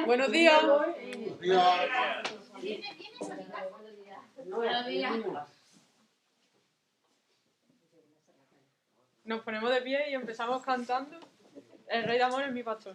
Buenos días. Nos ponemos de pie y empezamos cantando El Rey de Amor es mi pastor.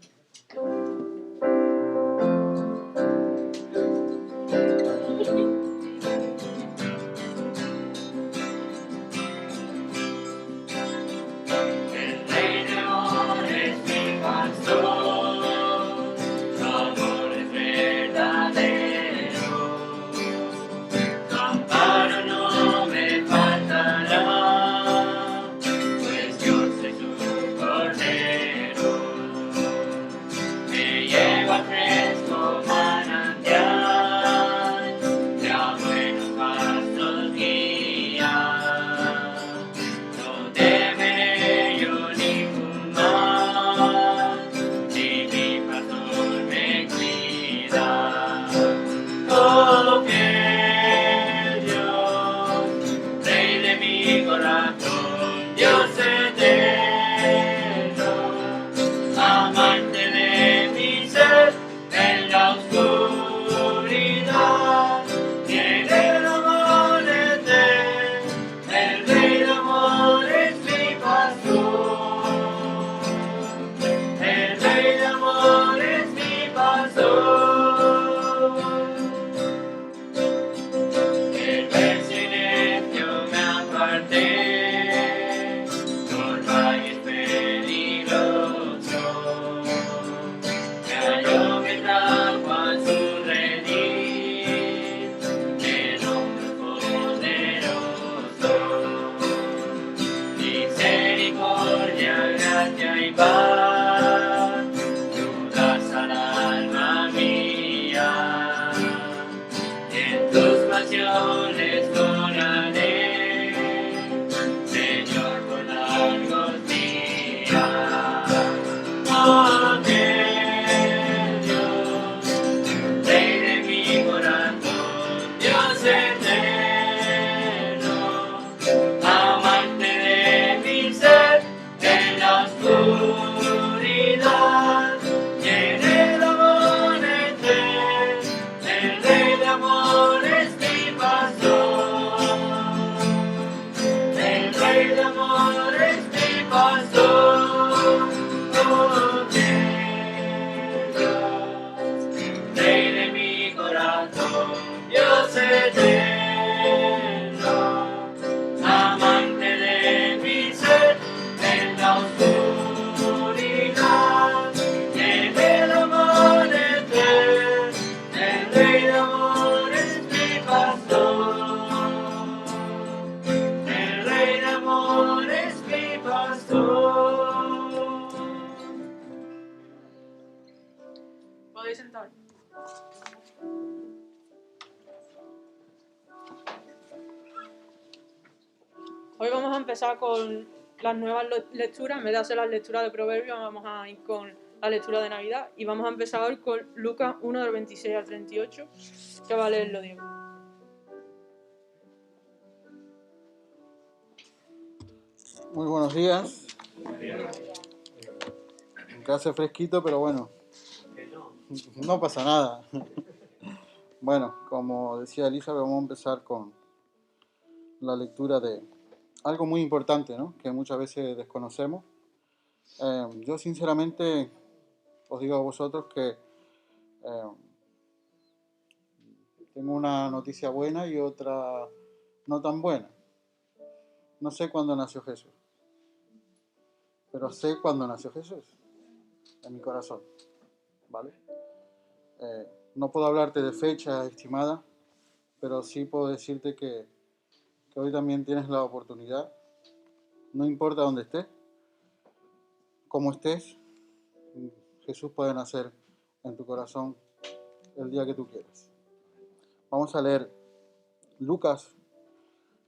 Podéis sentar. Hoy vamos a empezar con las nuevas lecturas. En vez de hacer las lecturas de Proverbios, vamos a ir con la lectura de Navidad. Y vamos a empezar hoy con Lucas 1, del 26 al 38, que va a leerlo Diego. Muy buenos días. Aunque hace fresquito, pero bueno, no pasa nada. Bueno, como decía Elizabeth, vamos a empezar con la lectura de algo muy importante, ¿no? Que muchas veces desconocemos. Yo sinceramente os digo a vosotros que tengo una noticia buena y otra no tan buena. No sé cuándo nació Jesús, pero sé cuándo nació Jesús, en mi corazón, ¿vale? No puedo hablarte de fecha estimada, pero sí puedo decirte que hoy también tienes la oportunidad, no importa dónde estés, cómo estés, Jesús puede nacer en tu corazón el día que tú quieras. Vamos a leer Lucas,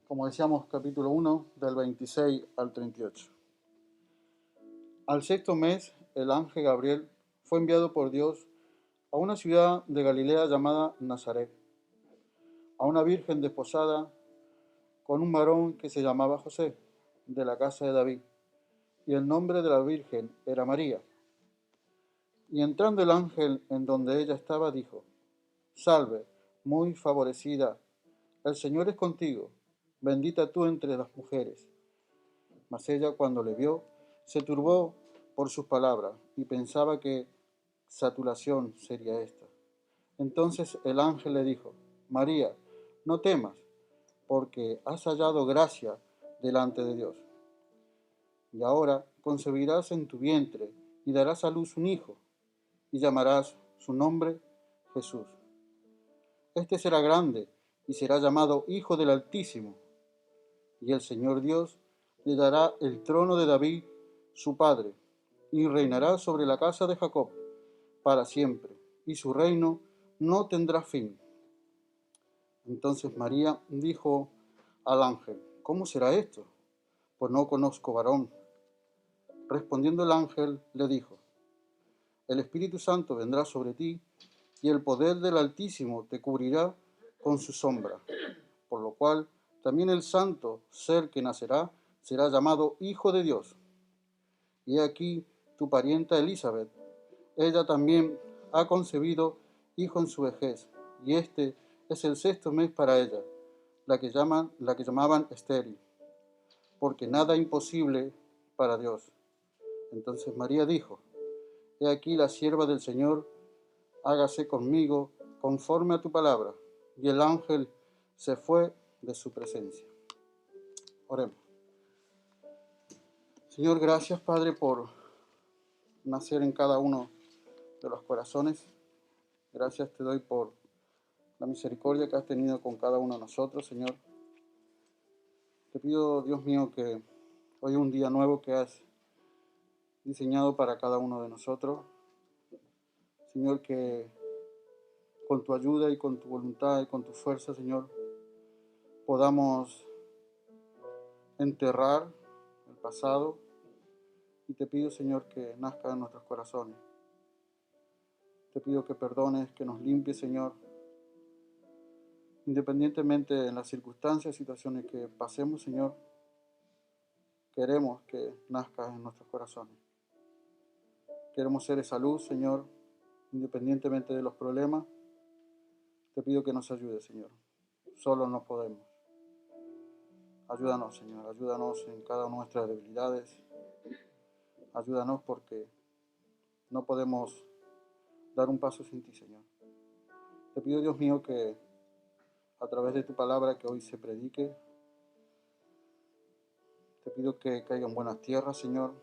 como decíamos, capítulo 1, del 26 al 38. Al sexto mes, el ángel Gabriel fue enviado por Dios a una ciudad de Galilea llamada Nazaret, a una virgen desposada con un varón que se llamaba José, de la casa de David, y el nombre de la virgen era María. Y entrando el ángel en donde ella estaba, dijo: Salve, muy favorecida, el Señor es contigo, bendita tú entre las mujeres. Mas ella, cuando le vio, se turbó por sus palabras y pensaba que saturación sería esta. Entonces el ángel le dijo: María, no temas, porque has hallado gracia delante de Dios. Y ahora concebirás en tu vientre y darás a luz un hijo, y llamarás su nombre Jesús. Este será grande y será llamado Hijo del Altísimo, y el Señor Dios le dará el trono de David, su padre, y reinará sobre la casa de Jacob para siempre, y su reino no tendrá fin. Entonces María dijo al ángel: ¿Cómo será esto? Pues no conozco varón. Respondiendo el ángel le dijo: El Espíritu Santo vendrá sobre ti, y el poder del Altísimo te cubrirá con su sombra, por lo cual también el santo ser que nacerá será llamado Hijo de Dios. Y aquí tu parienta Elizabeth, ella también ha concebido hijo en su vejez, y este es el 6º mes para ella, la que llamaban estéril, porque nada imposible para Dios. Entonces María dijo: He aquí la sierva del Señor, hágase conmigo conforme a tu palabra. Y el ángel se fue de su presencia. Oremos. Señor, gracias, Padre, por nacer en cada uno de los corazones. Gracias te doy por la misericordia que has tenido con cada uno de nosotros, Señor. Te pido, Dios mío, que hoy es un día nuevo que has diseñado para cada uno de nosotros. Señor, que con tu ayuda y con tu voluntad y con tu fuerza, Señor, podamos enterrar el pasado, y te pido, Señor, que nazca en nuestros corazones. Te pido que perdones, que nos limpies, Señor, independientemente de las circunstancias y situaciones que pasemos, Señor. Queremos que nazca en nuestros corazones. Queremos ser esa luz, Señor, independientemente de los problemas. Te pido que nos ayudes, Señor. Solo no podemos. Ayúdanos, Señor. Ayúdanos en cada una de nuestras debilidades. Ayúdanos porque no podemos dar un paso sin ti, Señor. Te pido, Dios mío, que a través de tu palabra que hoy se predique, te pido que caiga en buenas tierras, Señor.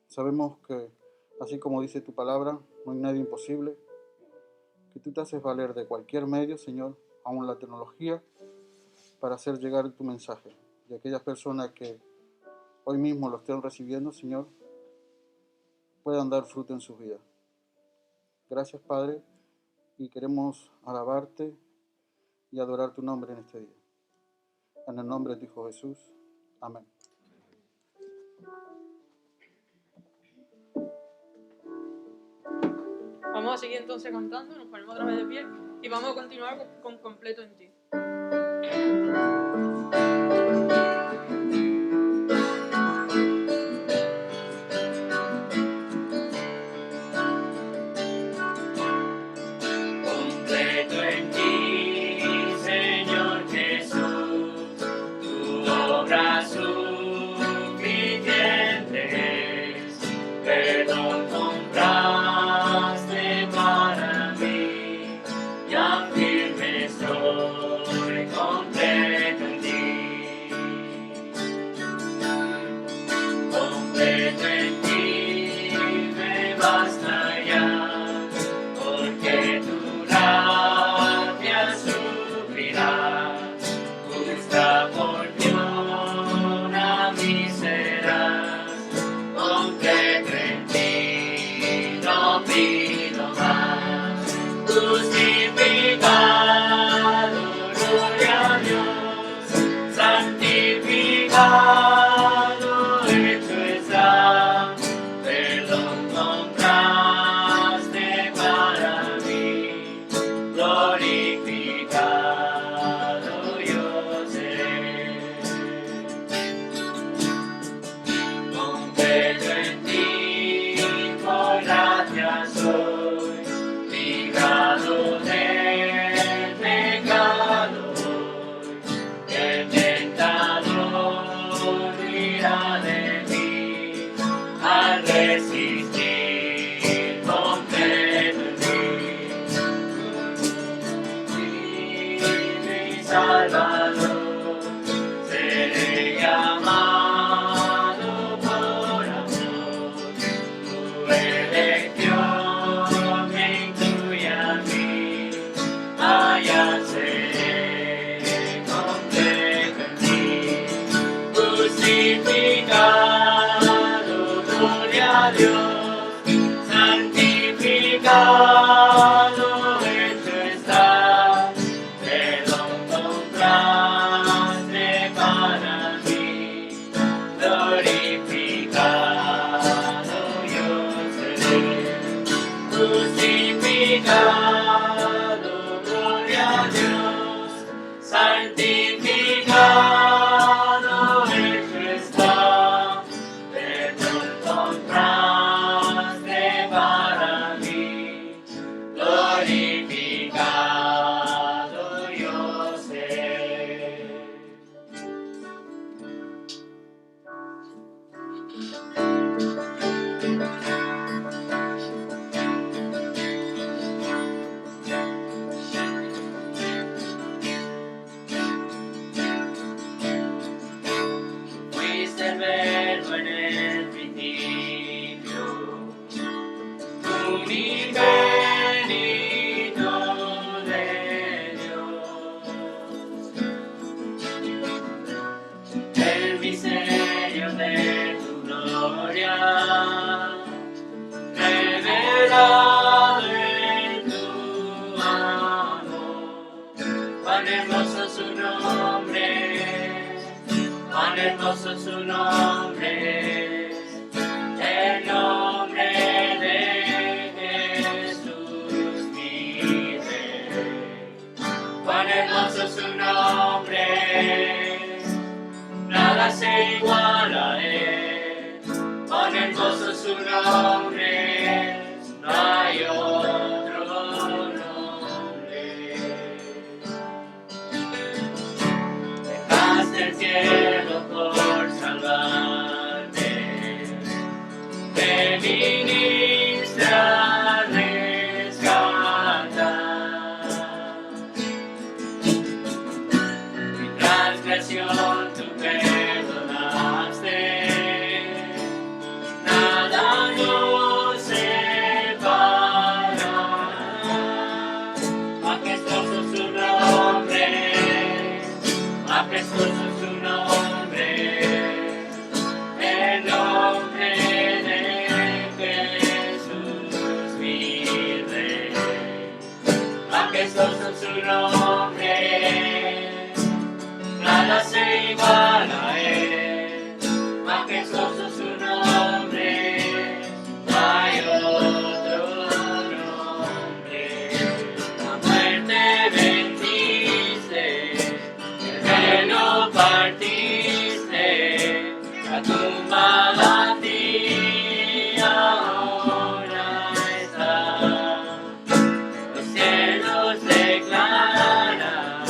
Sabemos que, así como dice tu palabra, no hay nadie imposible, que tú te haces valer de cualquier medio, Señor, aún la tecnología, para hacer llegar tu mensaje. Y aquellas personas que hoy mismo lo estén recibiendo, Señor, puedan dar fruto en sus vidas. Gracias, Padre, y queremos alabarte y adorar tu nombre en este día. En el nombre de tu Hijo Jesús. Amén. Vamos a seguir entonces cantando, nos ponemos otra vez de pie y vamos a continuar con Completo en ti. Completo en ti, Señor Jesús, tu obra suficiente es, perdón compraste para mí, ya firme estoy Salvador, seré llamado por amor, tu elección me incluye a mí, allá seré completo en ti, justificado, gloria a Dios, santificado, hecho está, perdón compraste para mí, glorificado yo seré, justificado, gloria a Dios, santificado, hecho está, perdón compraste para mí, glorificado yo seré. Fuiste el verbo en el principio, unigénito de Dios. El misterio de tu gloria, revelado en tu amor. Cuán hermoso su nombre, cuán hermoso su nombre, el nombre de Jesús mi Rey. Cuán hermoso su nombre, nada se iguala a él. Cuán hermoso su nombre, no hay otro nombre. Dejaste el cielo por salvarme, me viniste a rescatar. Mi transgresión tú perdonaste, nada nos separará. Majestuoso su nombre, majestuoso su nombre, el nombre de Jesús mi Rey. Majestuoso su nombre, nada se iguala a él. Majestuoso su nombre, no hay otro nombre. La muerte venciste, el velo partiste, la tumba vacía ahora está. Los cielos declaran,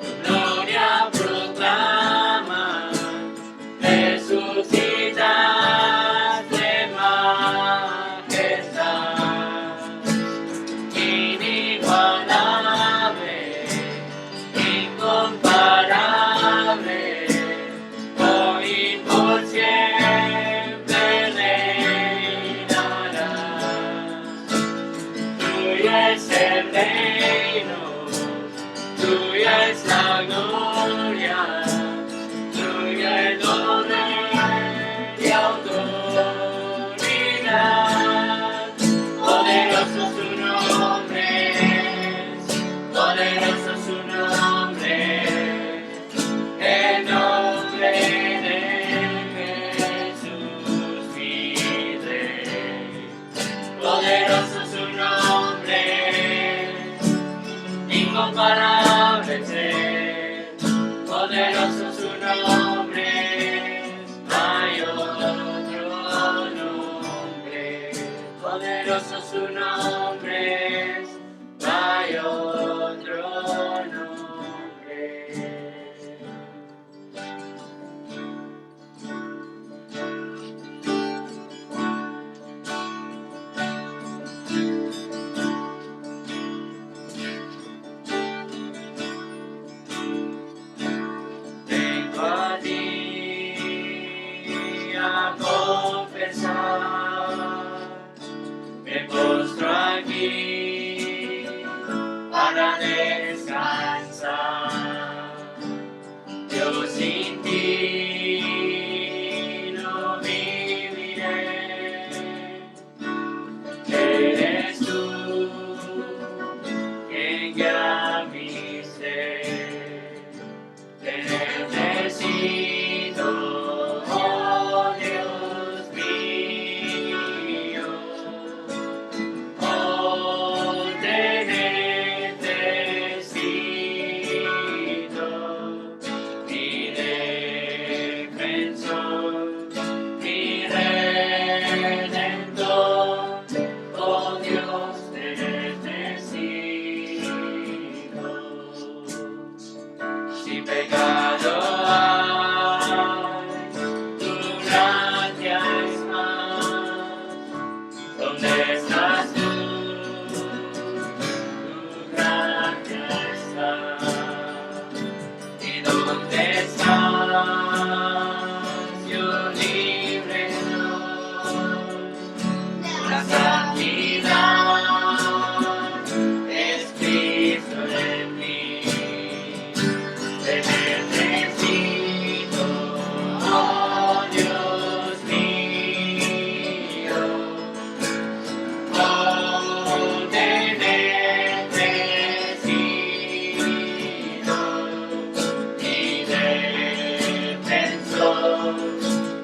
tu gloria proclaman, resucitaste majestad. Inigualable, incomparable, hoy y por siempre reinarás. Tuyo es el reino, tuya es la gloria, tuya el poder y autoridad. Poderoso su nombre, poderoso su nombre, el nombre de Jesús mi Rey. Poderoso su nombre, incomparable ser, yo sin ti no viviré. Eres tú quien guía mi ser. Te necesito, oh Dios mío. Oh, te necesito, mi defensor, mi redentor. Oh Dios, te necesito. Si pecado hay, tu gracia es más. ¿Dónde estás tú? Tu gracia está. ¿Y dónde estás? Yo libre soy. La santidad es Cristo en mí. Te necesito, oh Dios mío. Oh, te necesito, mi defensor,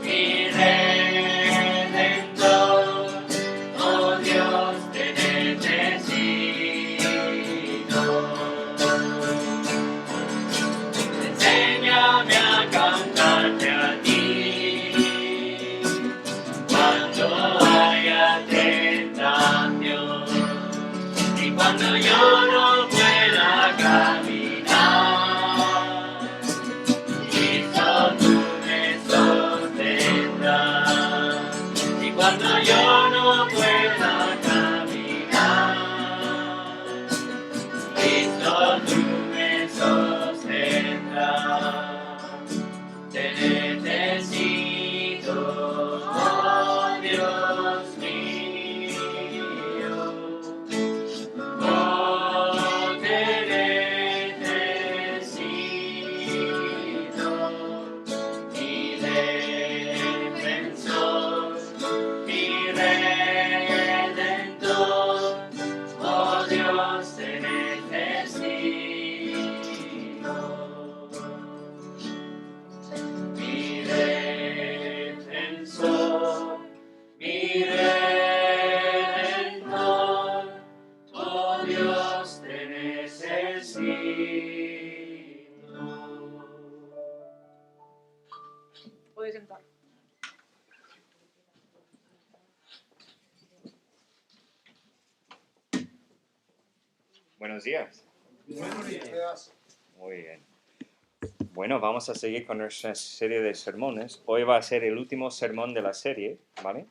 mi redentor. Oh Dios, te necesito. Enséñame a cantarte a ti cuando haya tentación y cuando yo no pueda caminar. Cristo, tú me sostendrás. Y cuando yo no pueda caminar, Cristo, tú me sostendrás. Te necesito, oh Dios mío. Oh, te necesito, mi defensor, mi redentor. Oh Dios, te necesito. Mi defensor, mi redentor. Oh Dios, te necesito. Puedes sentar. Buenos días. Buenos días. Muy bien. Bueno, vamos a seguir con nuestra serie de sermones. Hoy va a ser el último sermón de la serie, ¿vale?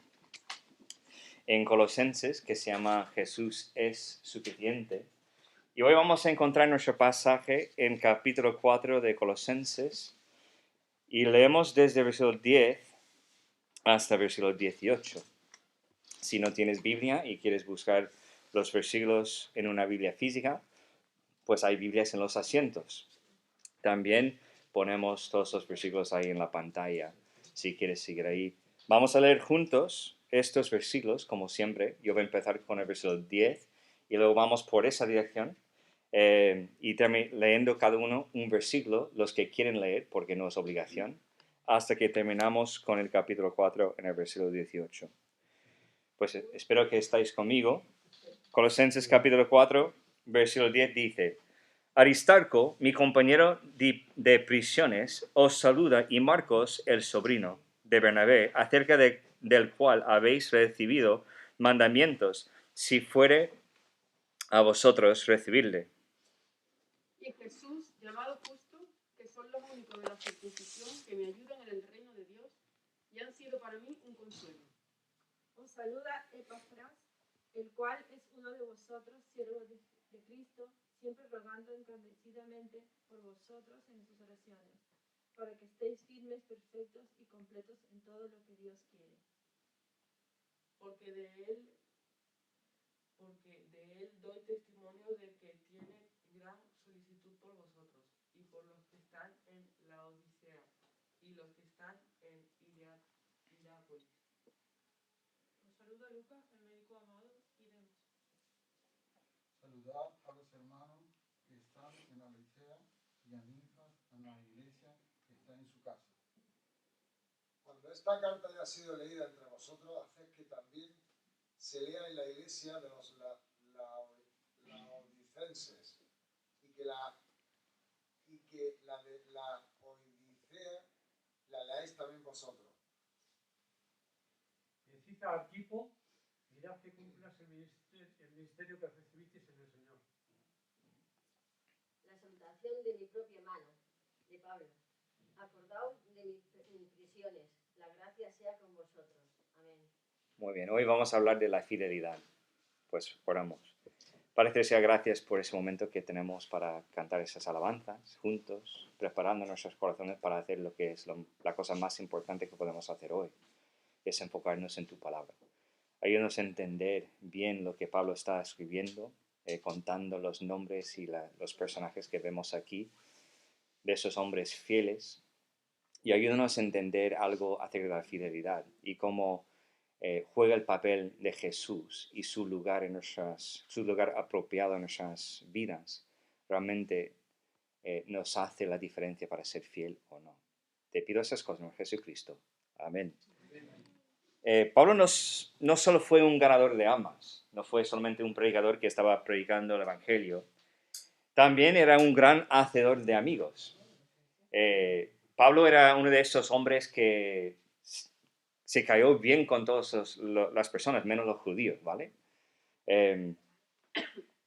En Colosenses, que se llama Jesús es suficiente. Y hoy vamos a encontrar nuestro pasaje en capítulo 4 de Colosenses y leemos desde el versículo 10 hasta el versículo 18. Si no tienes Biblia y quieres buscar los versículos en una Biblia física, pues hay Biblias en los asientos. También ponemos todos los versículos ahí en la pantalla, si quieres seguir ahí. Vamos a leer juntos estos versículos, como siempre. Yo voy a empezar con el versículo 10 y luego vamos por esa dirección y leyendo cada uno un versículo, los que quieren leer, porque no es obligación, hasta que terminamos con el capítulo 4 en el versículo 18. Pues espero que estáis conmigo. Colosenses capítulo 4, versículo 10 dice: Aristarco, mi compañero de prisiones, os saluda, y Marcos, el sobrino de Bernabé, acerca del cual habéis recibido mandamientos, si fuere a vosotros recibirle. Y Jesús, llamado Justo, que son los únicos de la circuncisión que me ayudan en el reino de Dios y han sido para mí un consuelo. Os saluda Epafras, el cual es uno de vosotros, siervo de Cristo, siempre rogando encarecidamente por vosotros en sus oraciones, para que estéis firmes, perfectos y completos en todo lo que Dios quiere. Porque de él doy testimonio de que tiene gran solicitud por vosotros y por los que están en Laodicea y los que están en Hierápolis. Os saluda Lucas, el médico amado, y Demas. Saludad a los hermanos que están en la Licea y a Ninfas, en la iglesia que está en su casa. Cuando esta carta haya sido leída entre vosotros, haced que también se lea en la iglesia de los laodicenses y que la de la Odisea la leáis también vosotros. Cita a Arquipo y haz que cumplas el ministerio que recibisteis en el Señor. La salutación de mi propia mano, de Pablo. Acordaos de mis prisiones. La gracia sea con vosotros. Amén. Muy bien, hoy vamos a hablar de la fidelidad. Pues oramos. Padre Celestial, gracias por ese momento que tenemos para cantar esas alabanzas juntos, preparando nuestros corazones para hacer lo que es la cosa más importante que podemos hacer hoy, es enfocarnos en tu palabra. Ayúdanos a entender bien lo que Pablo está escribiendo, contando los nombres y los personajes que vemos aquí, de esos hombres fieles, y ayúdanos a entender algo acerca de la fidelidad y cómo juega el papel de Jesús y su lugar apropiado en nuestras vidas realmente nos hace la diferencia para ser fiel o no. Te pido esas cosas en Jesucristo. Amén. Pablo no solo fue un ganador de almas, no fue solamente un predicador que estaba predicando el Evangelio, también era un gran hacedor de amigos. Pablo era uno de esos hombres que se cayó bien con todas las personas, menos los judíos, ¿vale?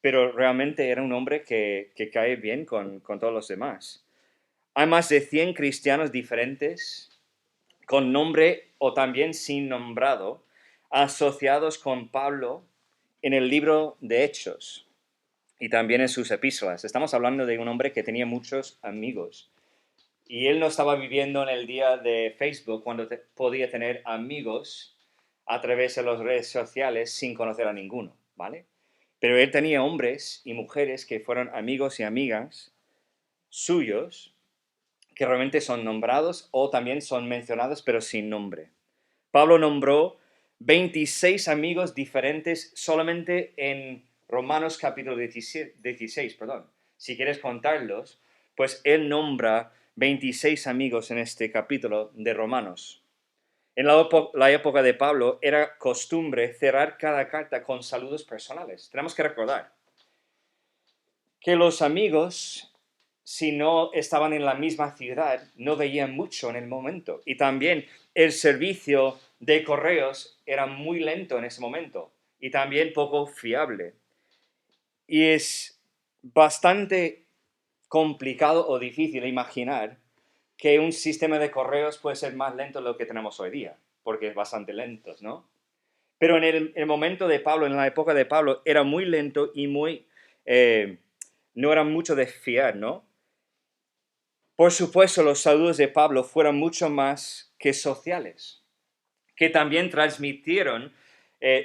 Pero realmente era un hombre que cae bien con todos los demás. Hay más de 100 cristianos diferentes, con nombre o también sin nombrado, asociados con Pablo en el libro de Hechos y también en sus epístolas. Estamos hablando de un hombre que tenía muchos amigos. Y él no estaba viviendo en el día de Facebook cuando podía tener amigos a través de las redes sociales sin conocer a ninguno, ¿vale? Pero él tenía hombres y mujeres que fueron amigos y amigas suyos que realmente son nombrados o también son mencionados pero sin nombre. Pablo nombró 26 amigos diferentes solamente en Romanos capítulo 16. Si quieres contarlos, pues él nombra 26 amigos en este capítulo de Romanos. En la época de Pablo era costumbre cerrar cada carta con saludos personales. Tenemos que recordar que los amigos, si no estaban en la misma ciudad, no veían mucho en el momento. Y también el servicio de correos era muy lento en ese momento y también poco fiable. Y es bastante complicado o difícil imaginar que un sistema de correos puede ser más lento de lo que tenemos hoy día, porque es bastante lento, ¿no? Pero en el momento de Pablo, en la época de Pablo, era muy lento y no era mucho de fiar, ¿no? Por supuesto, los saludos de Pablo fueron mucho más que sociales, que también transmitieron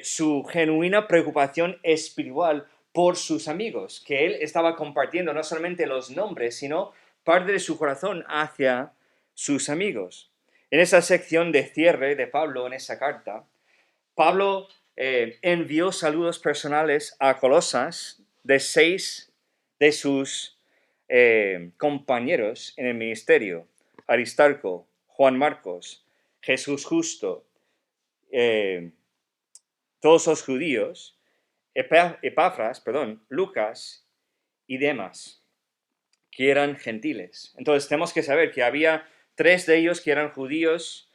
su genuina preocupación espiritual por sus amigos, que él estaba compartiendo no solamente los nombres, sino parte de su corazón hacia sus amigos. En esa sección de cierre de Pablo, en esa carta, Pablo envió saludos personales a Colosas de 6 de sus compañeros en el ministerio: Aristarco, Juan Marcos, Jesús Justo, todos los judíos, Epafras, Lucas y Demas, que eran gentiles. Entonces tenemos que saber que había 3 de ellos que eran judíos: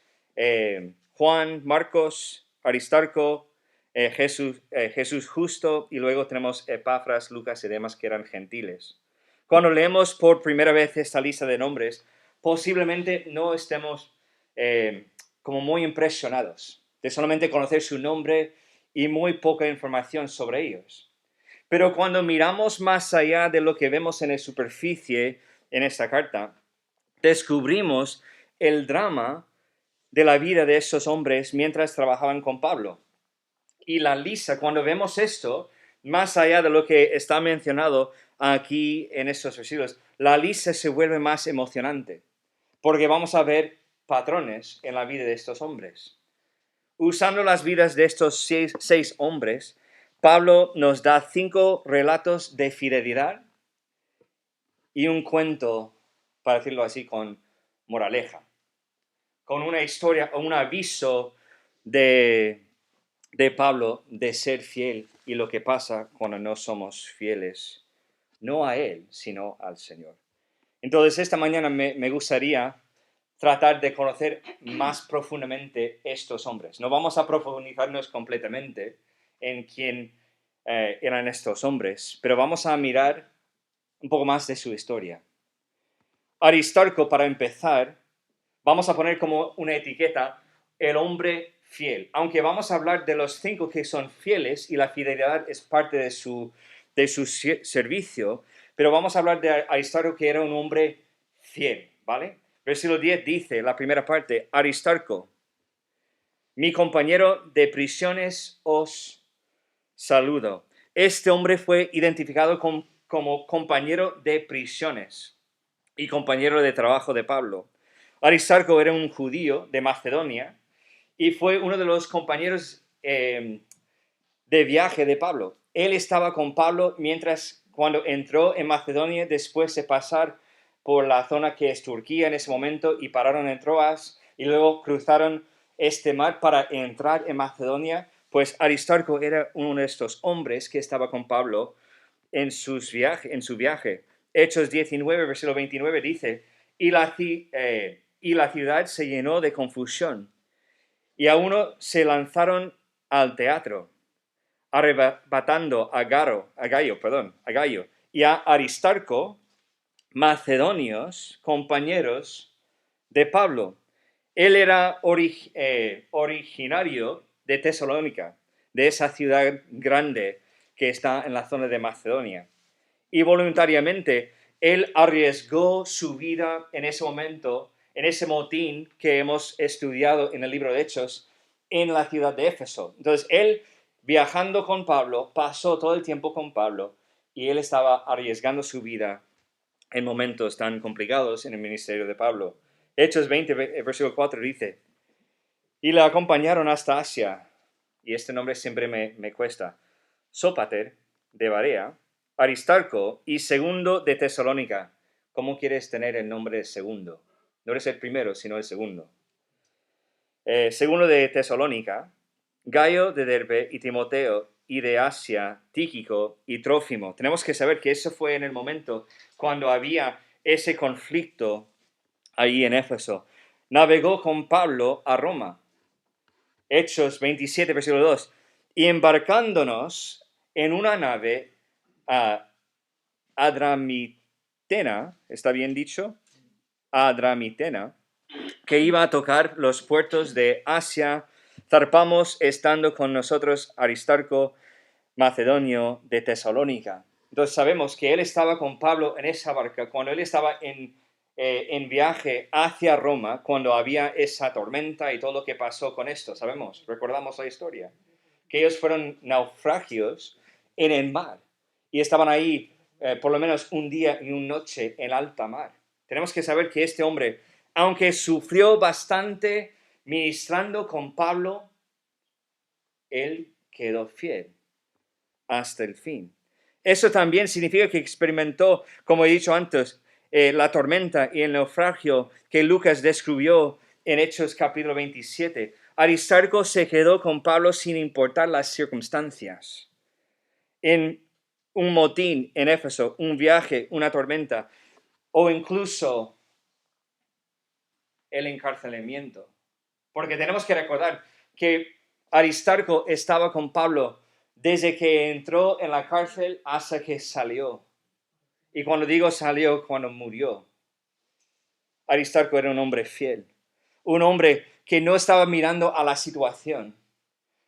Juan, Marcos, Aristarco, Jesús Justo, y luego tenemos Epafras, Lucas y Demas, que eran gentiles. Cuando leemos por primera vez esta lista de nombres, posiblemente no estemos como muy impresionados de solamente conocer su nombre y muy poca información sobre ellos. Pero cuando miramos más allá de lo que vemos en la superficie en esta carta, descubrimos el drama de la vida de esos hombres mientras trabajaban con Pablo. Y la lista, cuando vemos esto, más allá de lo que está mencionado aquí en estos versículos, la lista se vuelve más emocionante, porque vamos a ver patrones en la vida de estos hombres. Usando las vidas de estos seis hombres, Pablo nos da 5 relatos de fidelidad y un cuento, para decirlo así, con moraleja, con una historia o un aviso de Pablo de ser fiel y lo que pasa cuando no somos fieles, no a él, sino al Señor. Entonces, esta mañana me gustaría tratar de conocer más profundamente estos hombres. No vamos a profundizarnos completamente en quién eran estos hombres, pero vamos a mirar un poco más de su historia. Aristarco, para empezar, vamos a poner como una etiqueta el hombre fiel, aunque vamos a hablar de los 5 que son fieles y la fidelidad es parte de su servicio, pero vamos a hablar de Aristarco, que era un hombre fiel, ¿vale? Versículo 10 dice, la primera parte, Aristarco, mi compañero de prisiones os saludo. Este hombre fue identificado como compañero de prisiones y compañero de trabajo de Pablo. Aristarco era un judío de Macedonia y fue uno de los compañeros de viaje de Pablo. Él estaba con Pablo cuando entró en Macedonia, después de pasar por la zona que es Turquía en ese momento y pararon en Troas y luego cruzaron este mar para entrar en Macedonia. Pues Aristarco era uno de estos hombres que estaba con Pablo en su viaje. Hechos 19, versículo 29 dice, y la ciudad se llenó de confusión y a uno se lanzaron al teatro, arrebatando a Gallo y a Aristarco, macedonios, compañeros de Pablo. Él era originario de Tesalónica, de esa ciudad grande que está en la zona de Macedonia. Y voluntariamente, él arriesgó su vida en ese momento, en ese motín que hemos estudiado en el libro de Hechos, en la ciudad de Éfeso. Entonces, él, viajando con Pablo, pasó todo el tiempo con Pablo, y él estaba arriesgando su vida en momentos tan complicados en el ministerio de Pablo. Hechos 20, versículo 4 dice, y le acompañaron hasta Asia, y este nombre siempre me cuesta, Sópater de Barea, Aristarco y Segundo de Tesalónica. ¿Cómo quieres tener el nombre de Segundo? No eres el primero, sino el segundo. Segundo de Tesalónica, Gallo de Derbe y Timoteo, y de Asia, Tíquico y Trófimo. Tenemos que saber que eso fue en el momento cuando había ese conflicto ahí en Éfeso. Navegó con Pablo a Roma. Hechos 27, versículo 2. Y embarcándonos en una nave a Adramitena, ¿está bien dicho? Adramitena, que iba a tocar los puertos de Asia, zarpamos estando con nosotros Aristarco, macedonio de Tesalónica. Entonces sabemos que él estaba con Pablo en esa barca cuando él estaba en viaje hacia Roma, cuando había esa tormenta y todo lo que pasó con esto. Sabemos, recordamos la historia, que ellos fueron naufragios en el mar y estaban ahí por lo menos un día y una noche en alta mar. Tenemos que saber que este hombre, aunque sufrió bastante ministrando con Pablo, él quedó fiel hasta el fin. Eso también significa que experimentó, como he dicho antes, la tormenta y el naufragio que Lucas describió en Hechos capítulo 27. Aristarco se quedó con Pablo sin importar las circunstancias. En un motín en Éfeso, un viaje, una tormenta, o incluso el encarcelamiento. Porque tenemos que recordar que Aristarco estaba con Pablo desde que entró en la cárcel hasta que salió. Y cuando digo salió, cuando murió. Aristarco era un hombre fiel. Un hombre que no estaba mirando a la situación,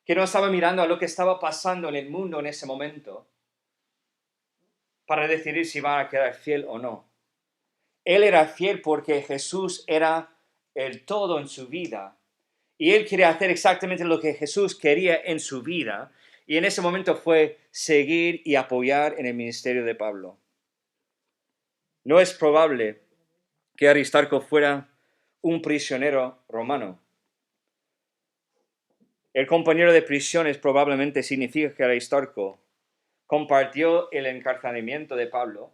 que no estaba mirando a lo que estaba pasando en el mundo en ese momento para decidir si iba a quedar fiel o no. Él era fiel porque Jesús era el todo en su vida. Y él quería hacer exactamente lo que Jesús quería en su vida. Y en ese momento fue seguir y apoyar en el ministerio de Pablo. No es probable que Aristarco fuera un prisionero romano. El compañero de prisiones probablemente significa que Aristarco compartió el encarcelamiento de Pablo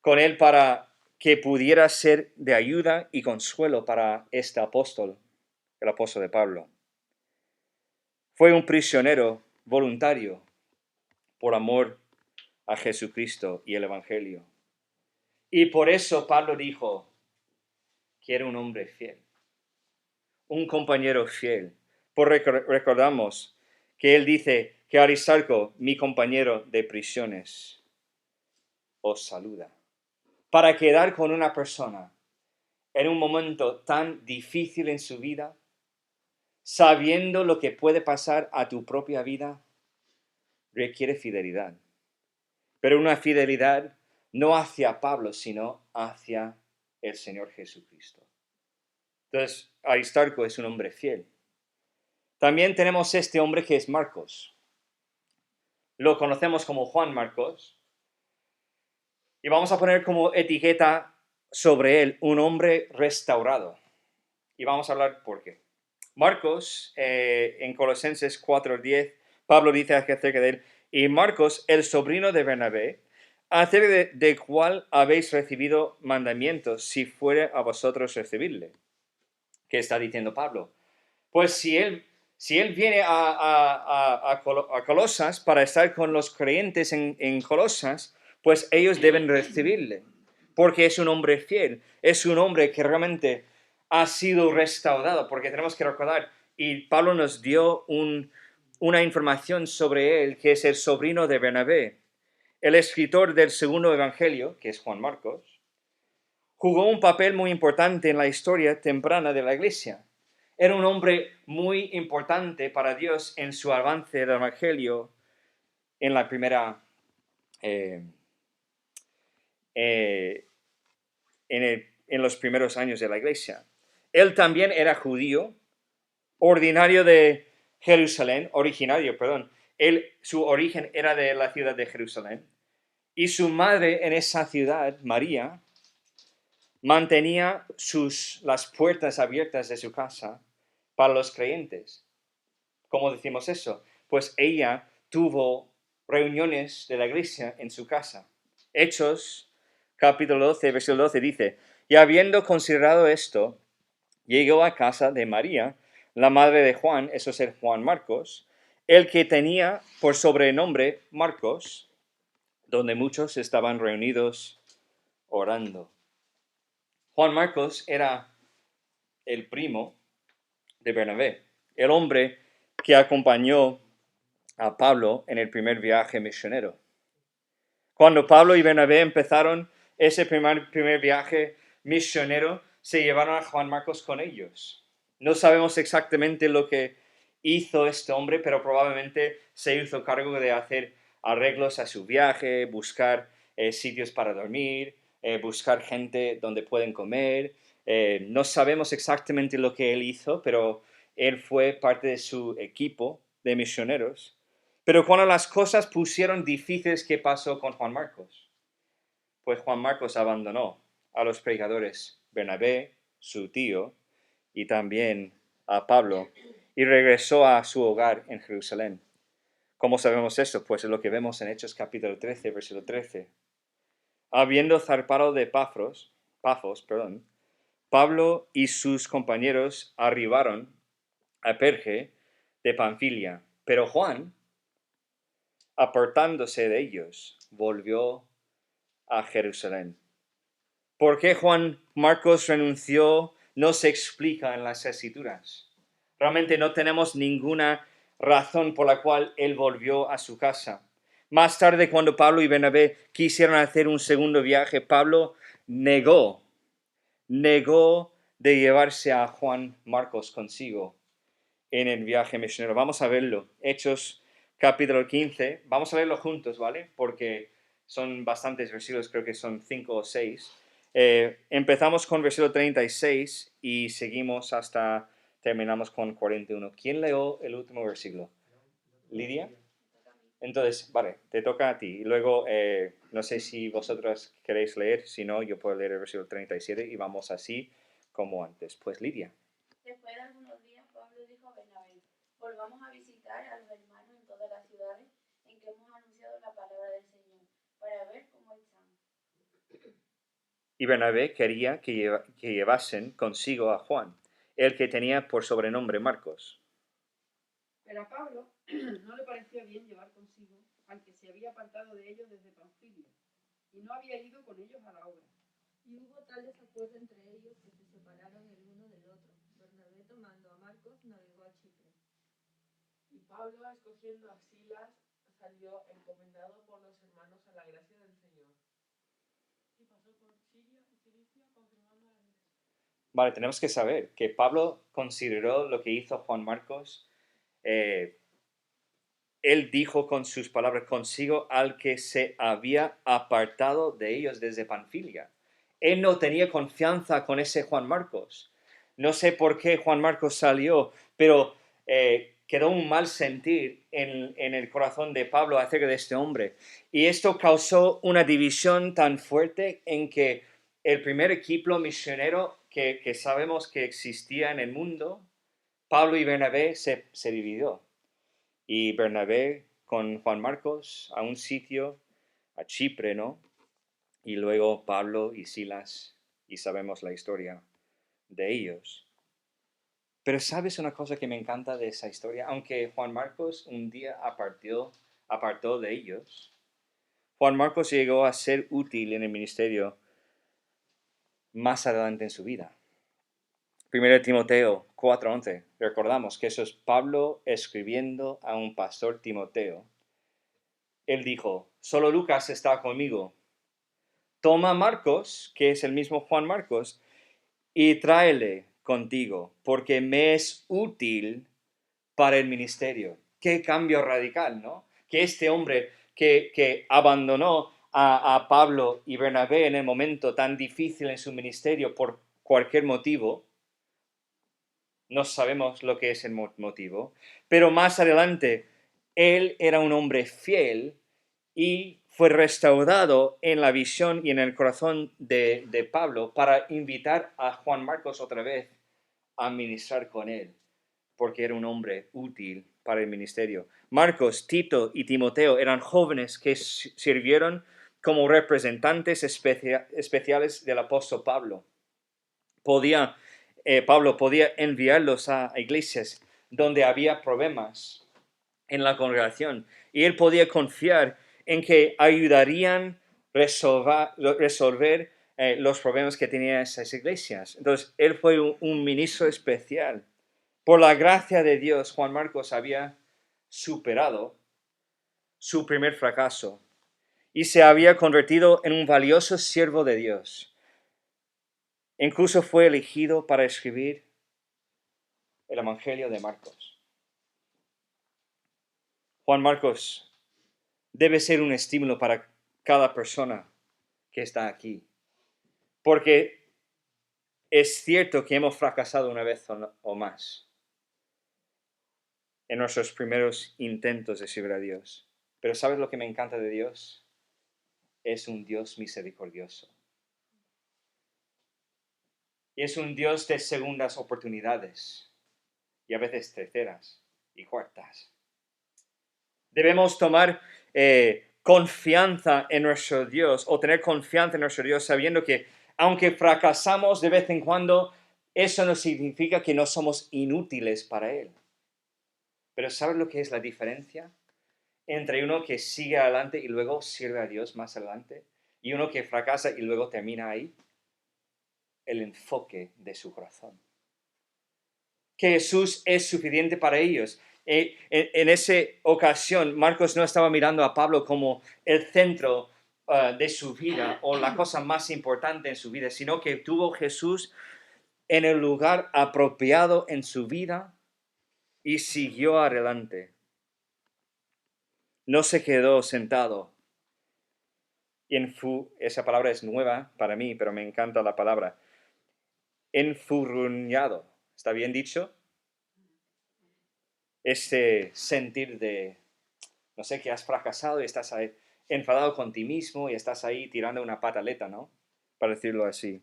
con él para que pudiera ser de ayuda y consuelo para este apóstol, el apóstol de Pablo. Fue un prisionero voluntario por amor a Jesucristo y el Evangelio. Y por eso Pablo dijo que era un hombre fiel, un compañero fiel. Recordamos que él dice que Aristarco, mi compañero de prisiones, os saluda. Para quedar con una persona en un momento tan difícil en su vida, sabiendo lo que puede pasar a tu propia vida, requiere fidelidad. Pero una fidelidad no hacia Pablo, sino hacia el Señor Jesucristo. Entonces, Aristarco es un hombre fiel. También tenemos este hombre que es Marcos. Lo conocemos como Juan Marcos. Y vamos a poner como etiqueta sobre él un hombre restaurado. Y vamos a hablar por qué. Marcos, en Colosenses 4:10, Pablo dice acerca de él, y Marcos, el sobrino de Bernabé, acerca de cuál habéis recibido mandamientos, si fuere a vosotros recibirle. ¿Qué está diciendo Pablo? Pues si él viene a Colosas para estar con los creyentes en Colosas, pues ellos deben recibirle, porque es un hombre fiel, es un hombre que realmente ha sido restaurado, porque tenemos que recordar, y Pablo nos dio una información sobre él, que es el sobrino de Bernabé. El escritor del segundo evangelio, que es Juan Marcos, jugó un papel muy importante en la historia temprana de la iglesia. Era un hombre muy importante para Dios en su avance del evangelio en la primera en los primeros años de la iglesia. Él también era judío, originario, perdón. Su origen era de la ciudad de Jerusalén. Y su madre en esa ciudad, María, mantenía las puertas abiertas de su casa para los creyentes. ¿Cómo decimos eso? Pues ella tuvo reuniones de la iglesia en su casa. Hechos, capítulo 12, versículo 12 dice, y habiendo considerado esto, llegó a casa de María, la madre de Juan, eso es el Juan Marcos, el que tenía por sobrenombre Marcos, donde muchos estaban reunidos orando. Juan Marcos era el primo de Bernabé, el hombre que acompañó a Pablo en el primer viaje misionero. Cuando Pablo y Bernabé empezaron ese primer viaje misionero, se llevaron a Juan Marcos con ellos. No sabemos exactamente lo que hizo este hombre, pero probablemente se hizo cargo de hacer arreglos a su viaje, buscar sitios para dormir, buscar gente donde pueden comer. No sabemos exactamente lo que él hizo, pero él fue parte de su equipo de misioneros. Pero cuando las cosas pusieron difíciles, ¿qué pasó con Juan Marcos? Pues Juan Marcos abandonó a los predicadores Bernabé, su tío, y también a Pablo, y regresó a su hogar en Jerusalén. ¿Cómo sabemos eso? Pues es lo que vemos en Hechos capítulo 13, versículo 13. Habiendo zarpado de Pafos, Pablo y sus compañeros arribaron a Perge de Panfilia, pero Juan, apartándose de ellos, volvió a Jerusalén. ¿Por qué Juan Marcos renunció? No se explica en las Escrituras. Realmente no tenemos ninguna razón por la cual él volvió a su casa. Más tarde, cuando Pablo y Bernabé quisieron hacer un segundo viaje, Pablo negó de llevarse a Juan Marcos consigo en el viaje misionero. Vamos a verlo. Hechos capítulo 15. Vamos a leerlo juntos, ¿vale? Porque son bastantes versículos, creo que son 5 o 6. Empezamos con versículo 36 y seguimos hasta terminamos con 41. ¿Quién leyó el último versículo? ¿Lidia? Entonces, vale, te toca a ti. Y luego, no sé si vosotros queréis leer, si no, yo puedo leer el versículo 37 y vamos así como antes. Pues Lidia. Después de algunos días, Pablo dijo a Bernabé: volvamos a visitar a los hermanos en todas las ciudades en que hemos anunciado la palabra del Señor, para ver cómo están. Y Bernabé quería que llevasen consigo a Juan, el que tenía por sobrenombre Marcos. Pero a Pablo no le parecía bien llevar consigo al que se había apartado de ellos desde Panfilia, y no había ido con ellos a la obra. Y hubo tal desacuerdo entre ellos que se separaron el uno del otro. Bernabé, tomando a Marcos, navegó a Chipre. Y Pablo, escogiendo a Silas, salió encomendado por los hermanos a la gracia del Señor. Y pasó por Siria y Cilicia, confirmando a la iglesia. Vale, tenemos que saber que Pablo consideró lo que hizo Juan Marcos. Él dijo con sus palabras consigo al que se había apartado de ellos desde Panfilia. Él no tenía confianza con ese Juan Marcos. No sé por qué Juan Marcos salió, pero quedó un mal sentir en el corazón de Pablo acerca de este hombre. Y esto causó una división tan fuerte en que el primer equipo misionero que sabemos que existía en el mundo, Pablo y Bernabé, se dividió. Y Bernabé con Juan Marcos a un sitio, a Chipre, ¿no? Y luego Pablo y Silas, y sabemos la historia de ellos. Pero ¿sabes una cosa que me encanta de esa historia? Aunque Juan Marcos un día apartó de ellos, Juan Marcos llegó a ser útil en el ministerio más adelante en su vida. 1 Timoteo 4:11, recordamos que eso es Pablo escribiendo a un pastor Timoteo. Él dijo, solo Lucas está conmigo. Toma a Marcos, que es el mismo Juan Marcos, y tráele contigo, porque me es útil para el ministerio. Qué cambio radical, ¿no? Que este hombre que abandonó a Pablo y Bernabé en el momento tan difícil en su ministerio por cualquier motivo, no sabemos lo que es el motivo, pero más adelante él era un hombre fiel y fue restaurado en la visión y en el corazón de Pablo para invitar a Juan Marcos otra vez a ministrar con él, porque era un hombre útil para el ministerio. Marcos, Tito y Timoteo eran jóvenes que sirvieron como representantes especiales del apóstol Pablo. Pablo podía enviarlos a iglesias donde había problemas en la congregación y él podía confiar en que ayudarían a resolver los problemas que tenían esas iglesias. Entonces, él fue un ministro especial. Por la gracia de Dios, Juan Marcos había superado su primer fracaso y se había convertido en un valioso siervo de Dios. Incluso fue elegido para escribir el Evangelio de Marcos. Juan Marcos debe ser un estímulo para cada persona que está aquí, porque es cierto que hemos fracasado una vez o más en nuestros primeros intentos de servir a Dios. Pero ¿sabes lo que me encanta de Dios? Es un Dios misericordioso. Y es un Dios de segundas oportunidades y a veces terceras y cuartas. Debemos tomar confianza en nuestro Dios o tener confianza en nuestro Dios sabiendo que aunque fracasamos de vez en cuando, eso no significa que no somos inútiles para Él. Pero ¿sabes lo que es la diferencia entre uno que sigue adelante y luego sirve a Dios más adelante y uno que fracasa y luego termina ahí? El enfoque de su corazón. Que Jesús es suficiente para ellos. En esa ocasión, Marcos no estaba mirando a Pablo como el centro de su vida o la cosa más importante en su vida, sino que tuvo Jesús en el lugar apropiado en su vida y siguió adelante. No se quedó sentado. Esa palabra es nueva para mí, pero me encanta la palabra. Enfurruñado. ¿Está bien dicho? Ese sentir de, no sé, que has fracasado y estás ahí enfadado con ti mismo y estás ahí tirando una pataleta, ¿no? Para decirlo así.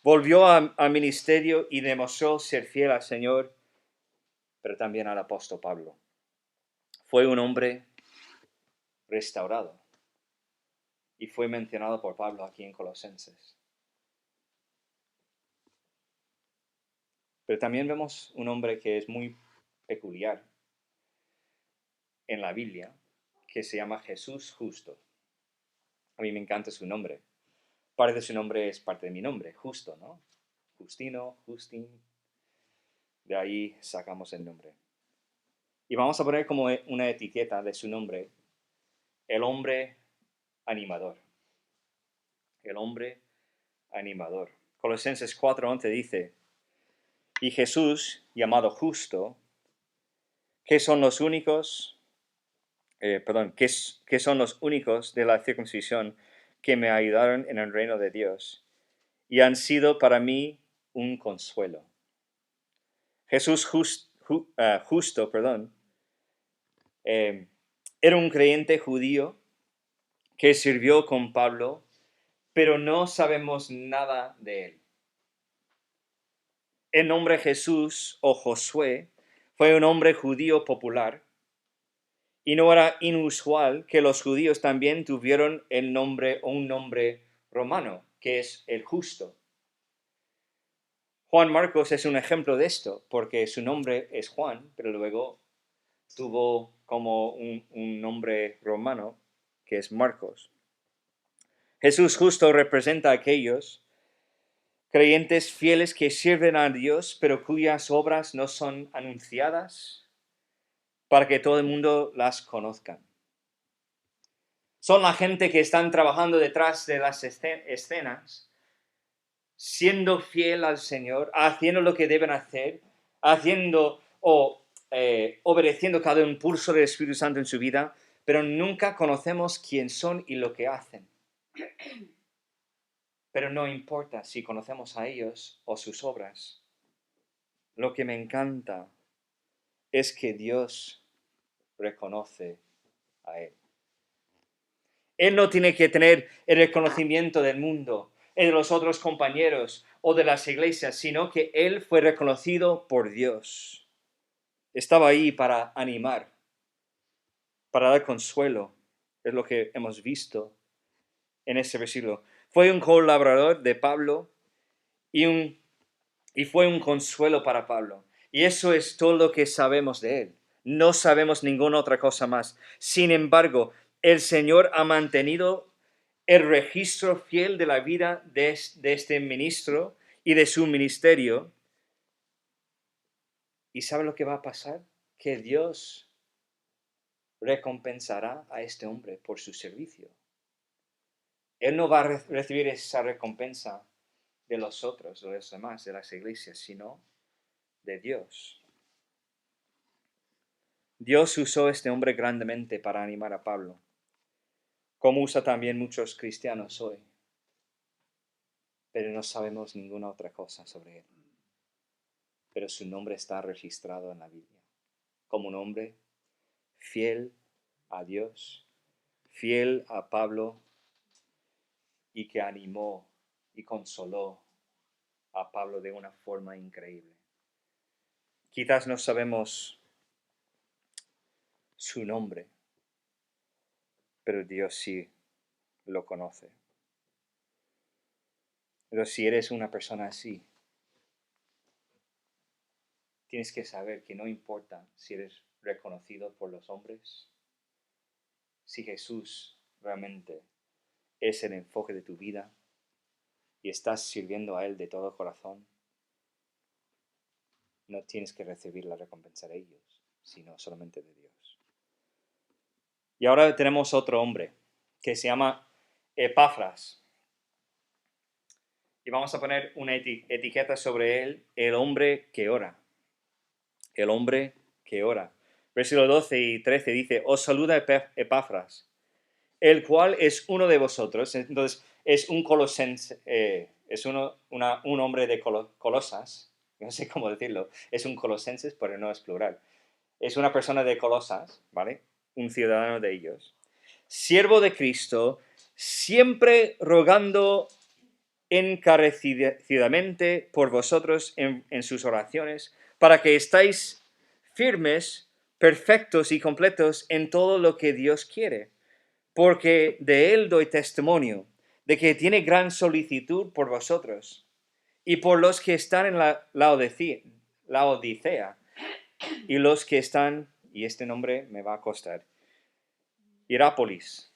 Volvió al ministerio y demostró ser fiel al Señor, pero también al apóstol Pablo. Fue un hombre restaurado y fue mencionado por Pablo aquí en Colosenses. Pero también vemos un hombre que es muy peculiar en la Biblia, que se llama Jesús Justo. A mí me encanta su nombre. Parte de su nombre es parte de mi nombre, Justo, ¿no? Justino, Justin. De ahí sacamos el nombre. Y vamos a poner como una etiqueta de su nombre, el hombre animador. El hombre animador. Colosenses 4:11 dice, y Jesús, llamado Justo, que son los únicos de la circuncisión que me ayudaron en el reino de Dios y han sido para mí un consuelo. Jesús Justo, era un creyente judío que sirvió con Pablo, pero no sabemos nada de él. El nombre Jesús o Josué fue un nombre judío popular y no era inusual que los judíos también tuvieran el nombre o un nombre romano, que es el justo. Juan Marcos es un ejemplo de esto, porque su nombre es Juan, pero luego tuvo como un nombre romano, que es Marcos. Jesús Justo representa a aquellos creyentes fieles que sirven a Dios, pero cuyas obras no son anunciadas para que todo el mundo las conozca. Son la gente que están trabajando detrás de las escenas, siendo fiel al Señor, haciendo lo que deben hacer, obedeciendo cada impulso del Espíritu Santo en su vida, pero nunca conocemos quién son y lo que hacen. Pero no importa si conocemos a ellos o sus obras. Lo que me encanta es que Dios reconoce a Él. Él no tiene que tener el reconocimiento del mundo, de los otros compañeros o de las iglesias, sino que Él fue reconocido por Dios. Estaba ahí para animar, para dar consuelo. Es lo que hemos visto en este versículo. Fue un colaborador de Pablo y fue un consuelo para Pablo. Y eso es todo lo que sabemos de él. No sabemos ninguna otra cosa más. Sin embargo, el Señor ha mantenido el registro fiel de la vida de este ministro y de su ministerio. ¿Y sabe lo que va a pasar? Que Dios recompensará a este hombre por su servicio. Él no va a recibir esa recompensa de los otros, de los demás, de las iglesias, sino de Dios. Dios usó a este hombre grandemente para animar a Pablo, como usa también muchos cristianos hoy. Pero no sabemos ninguna otra cosa sobre él. Pero su nombre está registrado en la Biblia, como un hombre fiel a Dios, fiel a Pablo, y que animó y consoló a Pablo de una forma increíble. Quizás no sabemos su nombre, pero Dios sí lo conoce. Pero si eres una persona así, tienes que saber que no importa si eres reconocido por los hombres, si Jesús realmente es el enfoque de tu vida y estás sirviendo a Él de todo corazón, no tienes que recibir la recompensa de ellos, sino solamente de Dios. Y ahora tenemos otro hombre que se llama Epafras. Y vamos a poner una etiqueta sobre él, el hombre que ora. El hombre que ora. Versículo 12 y 13 dice, os saluda Epafras, el cual es uno de vosotros. Entonces, es un colosense, es un hombre de Colosas, no sé cómo decirlo, es un colosenses, pero no es plural. Es una persona de Colosas, ¿vale? Un ciudadano de ellos. Siervo de Cristo, siempre rogando encarecidamente por vosotros en sus oraciones, para que estéis firmes, perfectos y completos en todo lo que Dios quiere, porque de Él doy testimonio, de que tiene gran solicitud por vosotros, y por los que están en la Odisea, y los que están, y este nombre me va a costar, Hierápolis.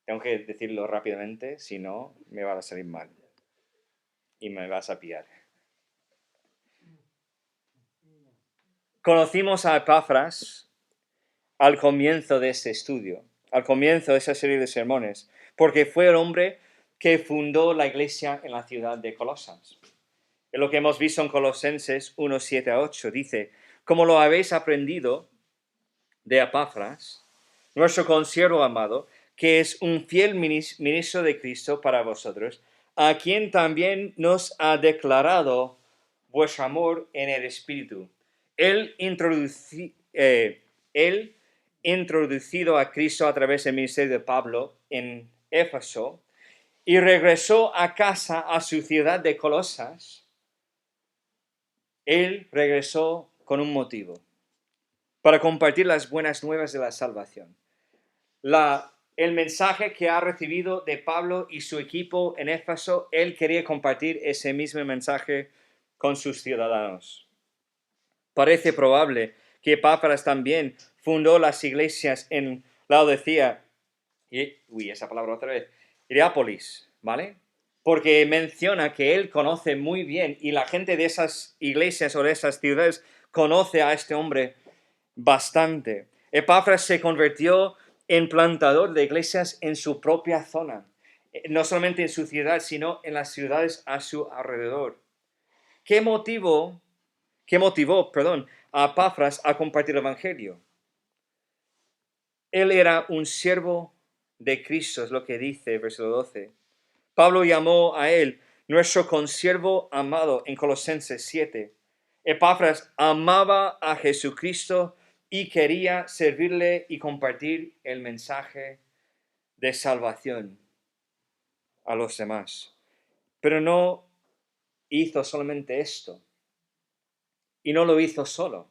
Tengo que decirlo rápidamente, si no, me va a salir mal. Y me vas a pillar. Conocimos a Epafras al comienzo de este estudio, al comienzo de esa serie de sermones, porque fue el hombre que fundó la iglesia en la ciudad de Colosas. En lo que hemos visto en Colosenses 1, 7 a 8, dice, como lo habéis aprendido de Epafras, nuestro consiervo amado, que es un fiel ministro de Cristo para vosotros, a quien también nos ha declarado vuestro amor en el Espíritu. Él introducido a Cristo a través del ministerio de Pablo en Éfeso, y regresó a casa a su ciudad de Colosas. Él regresó con un motivo, para compartir las buenas nuevas de la salvación. El mensaje que ha recibido de Pablo y su equipo en Éfeso, él quería compartir ese mismo mensaje con sus ciudadanos. Parece probable que Epafras también fundó las iglesias en Laodicea, esa palabra otra vez, Hierápolis, ¿vale? Porque menciona que él conoce muy bien y la gente de esas iglesias o de esas ciudades conoce a este hombre bastante. Epafras se convirtió en plantador de iglesias en su propia zona, no solamente en su ciudad, sino en las ciudades a su alrededor. ¿Qué motivó, a Epafras a compartir el evangelio? Él era un siervo de Cristo, es lo que dice versículo 12. Pablo llamó a él nuestro consiervo amado en Colosenses 7. Epafras amaba a Jesucristo y quería servirle y compartir el mensaje de salvación a los demás. Pero no hizo solamente esto. Y no lo hizo solo.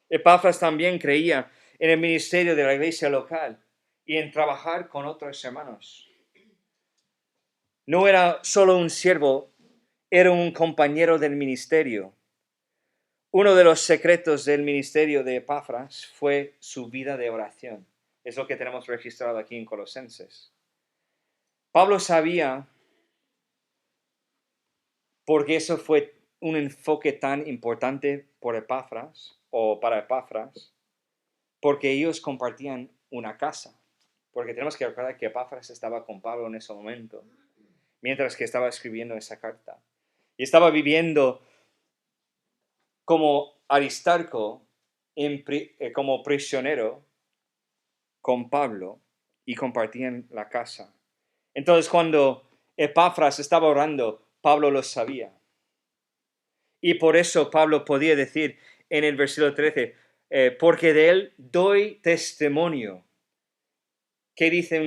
Epafras también creía en el ministerio de la iglesia local y en trabajar con otros hermanos. No era solo un siervo, era un compañero del ministerio. Uno de los secretos del ministerio de Epafras fue su vida de oración. Es lo que tenemos registrado aquí en Colosenses. Pablo sabía, porque eso fue un enfoque tan importante por Epafras, o para Epafras, porque ellos compartían una casa. Porque tenemos que recordar que Epafras estaba con Pablo en ese momento, mientras que estaba escribiendo esa carta. Y estaba viviendo como Aristarco, como prisionero con Pablo, y compartían la casa. Entonces, cuando Epafras estaba orando, Pablo lo sabía. Y por eso Pablo podía decir en el versículo 13, porque de él doy testimonio. ¿Qué dice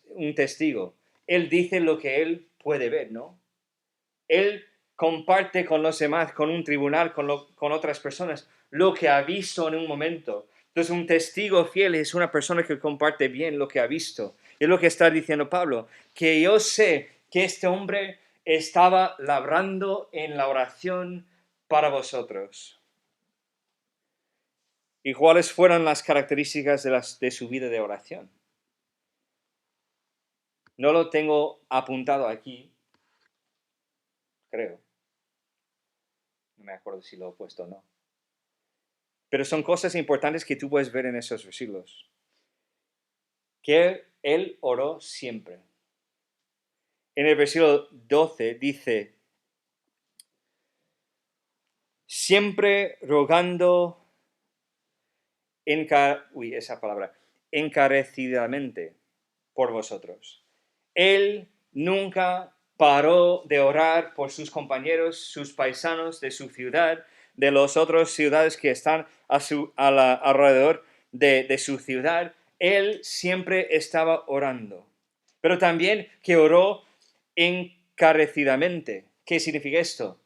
un testigo? Él dice lo que él puede ver, ¿no? Él comparte con los demás, con un tribunal, con otras personas, lo que ha visto en un momento. Entonces, un testigo fiel es una persona que comparte bien lo que ha visto. Y es lo que está diciendo Pablo, que yo sé que este hombre estaba labrando en la oración para vosotros. ¿Y cuáles fueron las características de su vida de oración? No lo tengo apuntado aquí, creo. No me acuerdo si lo he puesto o no. Pero son cosas importantes que tú puedes ver en esos versículos. Que él oró siempre. En el versículo 12 dice, siempre rogando encarecidamente por vosotros. Él nunca paró de orar por sus compañeros, sus paisanos de su ciudad, de las otras ciudades que están alrededor de su ciudad. Él siempre estaba orando. Pero también que oró encarecidamente. ¿Qué significa esto?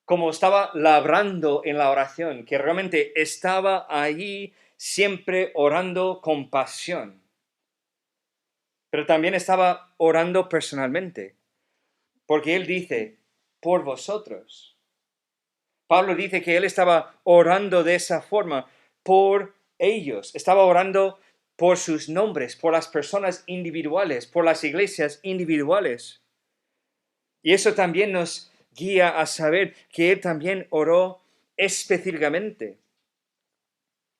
Como estaba labrando en la oración, que realmente estaba allí siempre orando con pasión. Pero también estaba orando personalmente, porque él dice, por vosotros. Pablo dice que él estaba orando de esa forma por ellos, estaba orando por sus nombres, por las personas individuales, por las iglesias individuales. Y eso también nos guía a saber que él también oró específicamente,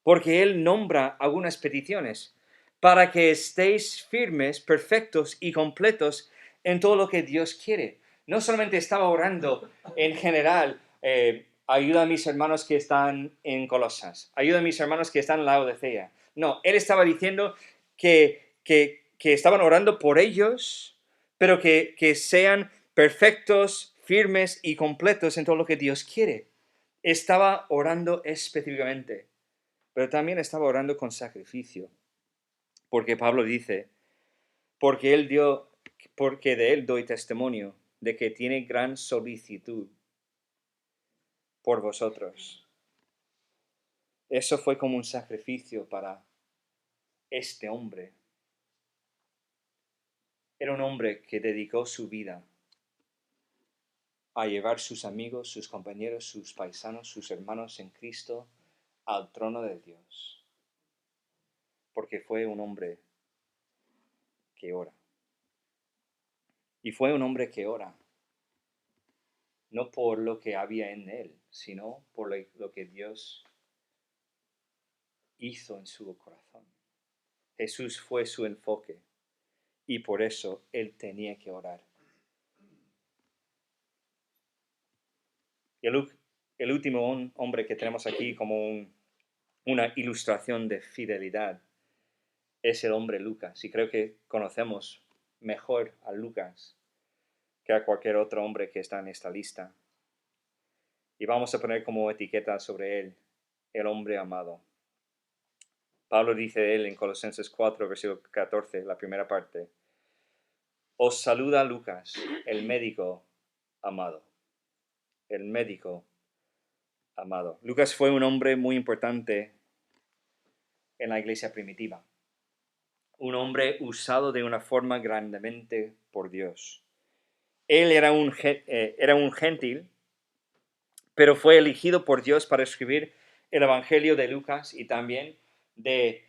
porque él nombra algunas peticiones para que estéis firmes, perfectos y completos en todo lo que Dios quiere. No solamente estaba orando en general, ayuda a mis hermanos que están en Colosas, ayuda a mis hermanos que están en Laodicea. No, él estaba diciendo que estaban orando por ellos, pero que sean perfectos, firmes y completos en todo lo que Dios quiere. Estaba orando específicamente, pero también estaba orando con sacrificio, porque Pablo dice, porque de él doy testimonio de que tiene gran solicitud por vosotros. Eso fue como un sacrificio para este hombre. Era un hombre que dedicó su vida a llevar sus amigos, sus compañeros, sus paisanos, sus hermanos en Cristo al trono de Dios. Porque fue un hombre que ora. Y fue un hombre que ora, no por lo que había en él, sino por lo que Dios hizo en su corazón. Jesús fue su enfoque y por eso él tenía que orar. Y el último hombre que tenemos aquí como una ilustración de fidelidad es el hombre Lucas. Y creo que conocemos mejor a Lucas que a cualquier otro hombre que está en esta lista. Y vamos a poner como etiqueta sobre él, el hombre amado. Pablo dice de él en Colosenses 4, versículo 14, la primera parte. Os saluda Lucas, el médico amado. El médico amado. Lucas fue un hombre muy importante en la iglesia primitiva. Un hombre usado de una forma grandemente por Dios. Él era un gentil, pero fue elegido por Dios para escribir el Evangelio de Lucas y también de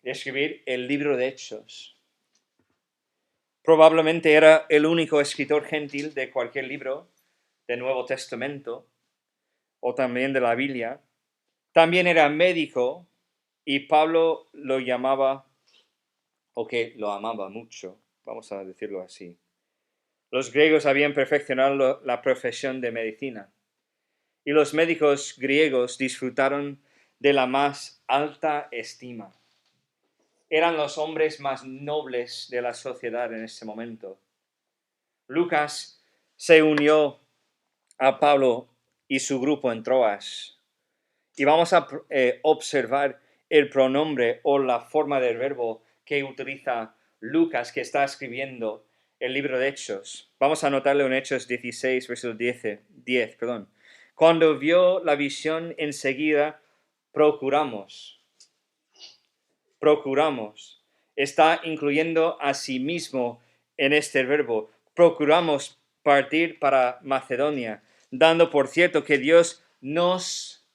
escribir el libro de Hechos. Probablemente era el único escritor gentil de cualquier libro del Nuevo Testamento o también de la Biblia. También era médico y Pablo lo llamaba, o que lo amaba mucho, vamos a decirlo así. Los griegos habían perfeccionado la profesión de medicina y los médicos griegos disfrutaron de la más alta estima. Eran los hombres más nobles de la sociedad en ese momento. Lucas se unió a Pablo y su grupo en Troas. Y vamos a observar el pronombre o la forma del verbo que utiliza Lucas, que está escribiendo el libro de Hechos. Vamos a anotarlo en Hechos 16, versículo 10. Cuando vio la visión, enseguida procuramos. Está incluyendo a sí mismo en este verbo. Procuramos partir para Macedonia, dando por cierto que Dios nos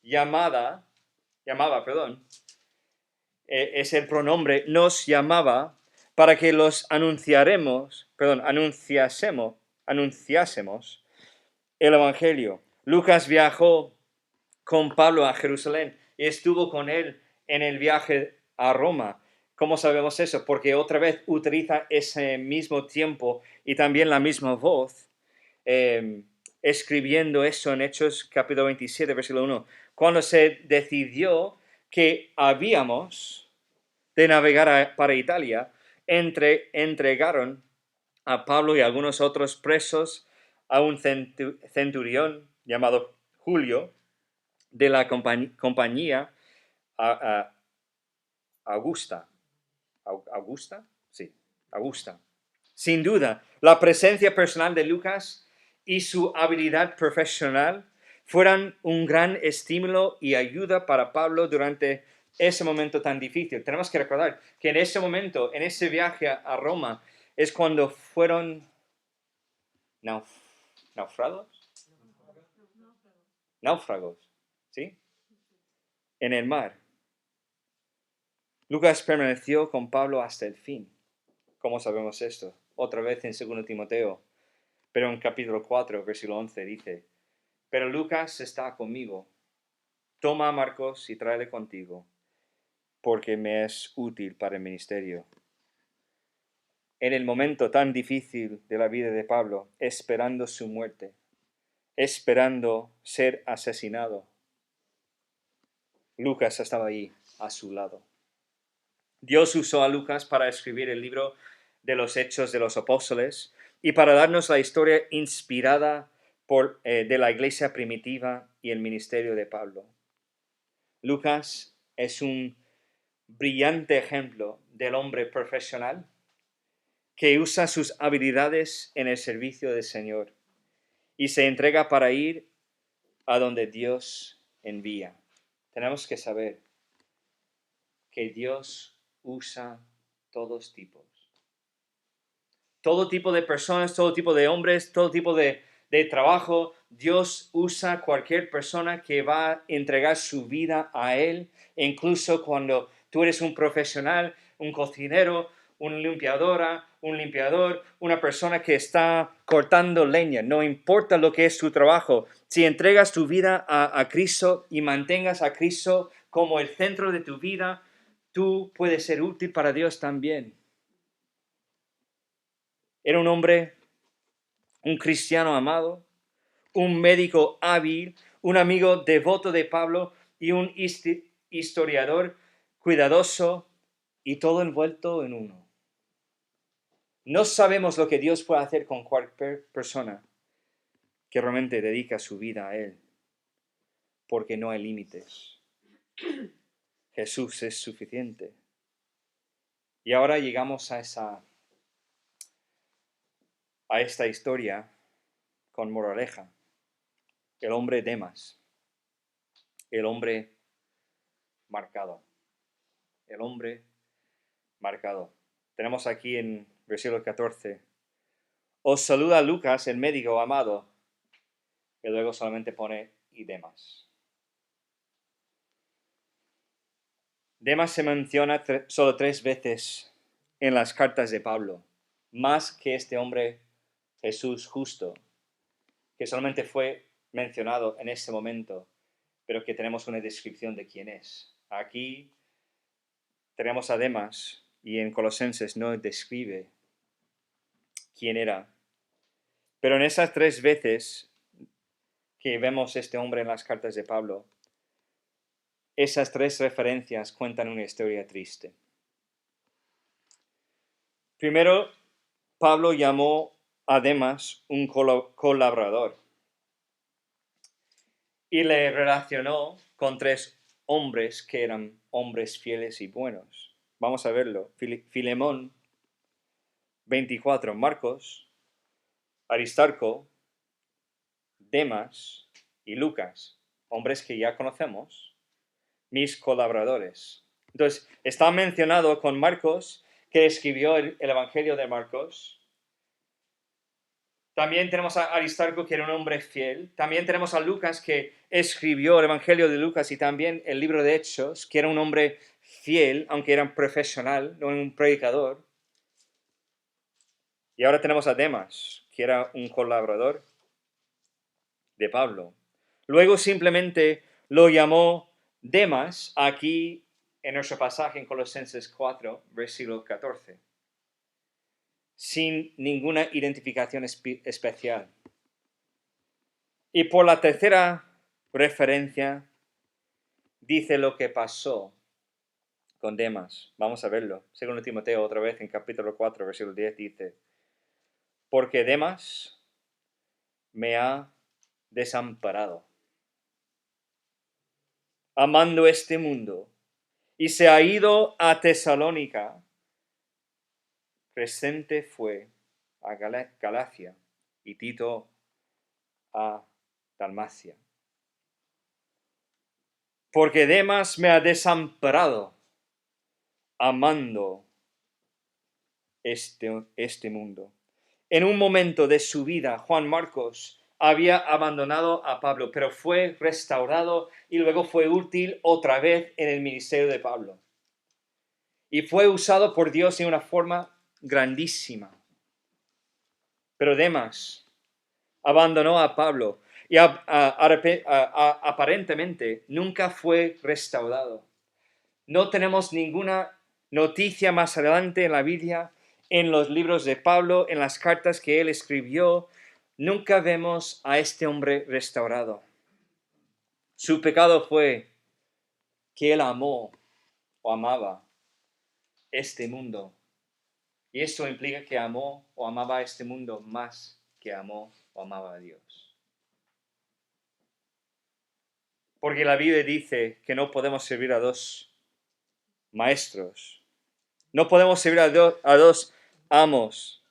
llamaba, es el pronombre, nos llamaba para que los anunciásemos el Evangelio. Lucas viajó con Pablo a Jerusalén y estuvo con él en el viaje a Roma. ¿Cómo sabemos eso? Porque otra vez utiliza ese mismo tiempo y también la misma voz, escribiendo eso en Hechos capítulo 27, versículo 1. Cuando se decidió que habíamos de navegar para Italia, entregaron a Pablo y a algunos otros presos a un centurión llamado Julio, de la compañía Augusta. ¿Augusta? Sí, Augusta. sin duda, la presencia personal de Lucas y su habilidad profesional fueran un gran estímulo y ayuda para Pablo durante ese momento tan difícil. Tenemos que recordar que en ese momento, en ese viaje a Roma, es cuando fueron náufragos, ¿sí? En el mar. Lucas permaneció con Pablo hasta el fin. ¿Cómo sabemos esto? Otra vez en 2 Timoteo, pero en capítulo 4, versículo 11 dice, pero Lucas está conmigo. Toma a Marcos y tráele contigo, porque me es útil para el ministerio. En el momento tan difícil de la vida de Pablo, esperando su muerte, esperando ser asesinado, Lucas estaba ahí a su lado. Dios usó a Lucas para escribir el libro de los Hechos de los Apóstoles y para darnos la historia inspirada de la iglesia primitiva y el ministerio de Pablo. Lucas es un brillante ejemplo del hombre profesional que usa sus habilidades en el servicio del Señor y se entrega para ir a donde Dios envía. Tenemos que saber que Dios usa todos tipos. Todo tipo de personas, todo tipo de hombres, todo tipo de trabajo. Dios usa cualquier persona que va a entregar su vida a Él. E incluso cuando tú eres un profesional, un cocinero, una limpiadora, un limpiador, una persona que está cortando leña, no importa lo que es tu trabajo, si entregas tu vida a Cristo y mantengas a Cristo como el centro de tu vida, tú puedes ser útil para Dios también. Era un hombre, un cristiano amado, un médico hábil, un amigo devoto de Pablo y un historiador cuidadoso y todo envuelto en uno. No sabemos lo que Dios puede hacer con cualquier persona que realmente dedica su vida a Él, porque no hay límites. Jesús es suficiente. Y ahora llegamos a esta historia con moraleja. El hombre Demas, el hombre marcado. El hombre marcado. Tenemos aquí en versículo 14. Os saluda Lucas, el médico amado, y luego solamente pone y Demas. Demas se menciona solo 3 veces en las cartas de Pablo, más que este hombre Jesús justo, que solamente fue mencionado en este momento, pero que tenemos una descripción de quién es. Aquí tenemos a Demas y en Colosenses no describe quién era. Pero en esas 3 veces que vemos este hombre en las cartas de Pablo, esas 3 referencias cuentan una historia triste. Primero, Pablo llamó a Demas un colaborador y le relacionó con 3 hombres que eran hombres fieles y buenos. Vamos a verlo. Filemón, 24, Marcos, Aristarco, Demas y Lucas, hombres que ya conocemos, mis colaboradores. Entonces, está mencionado con Marcos, que escribió el Evangelio de Marcos. También tenemos a Aristarco, que era un hombre fiel. También tenemos a Lucas, que escribió el Evangelio de Lucas y también el libro de Hechos, que era un hombre fiel, aunque era un profesional, no un predicador. Y ahora tenemos a Demas, que era un colaborador de Pablo. Luego simplemente lo llamó Demas aquí en nuestro pasaje en Colosenses 4, versículo 14, sin ninguna identificación especial. Y por la tercera referencia dice lo que pasó con Demas. Vamos a verlo. Según Timoteo, otra vez en capítulo 4, versículo 10 dice, porque Demas me ha desamparado, amando este mundo, y se ha ido a Tesalónica. Presente fue a Galacia y Tito a Dalmacia. Porque Demas me ha desamparado amando este mundo. En un momento de su vida, Juan Marcos había abandonado a Pablo, pero fue restaurado y luego fue útil otra vez en el ministerio de Pablo. Y fue usado por Dios en una forma grandísima. Pero Demas abandonó a Pablo y aparentemente nunca fue restaurado. No tenemos ninguna noticia más adelante en la Biblia, en los libros de Pablo, en las cartas que él escribió. Nunca vemos a este hombre restaurado. Su pecado fue que él amó o amaba este mundo. Y esto implica que amó o amaba a este mundo más que amó o amaba a Dios. Porque la Biblia dice que no podemos servir a dos maestros. No podemos servir a dos amos.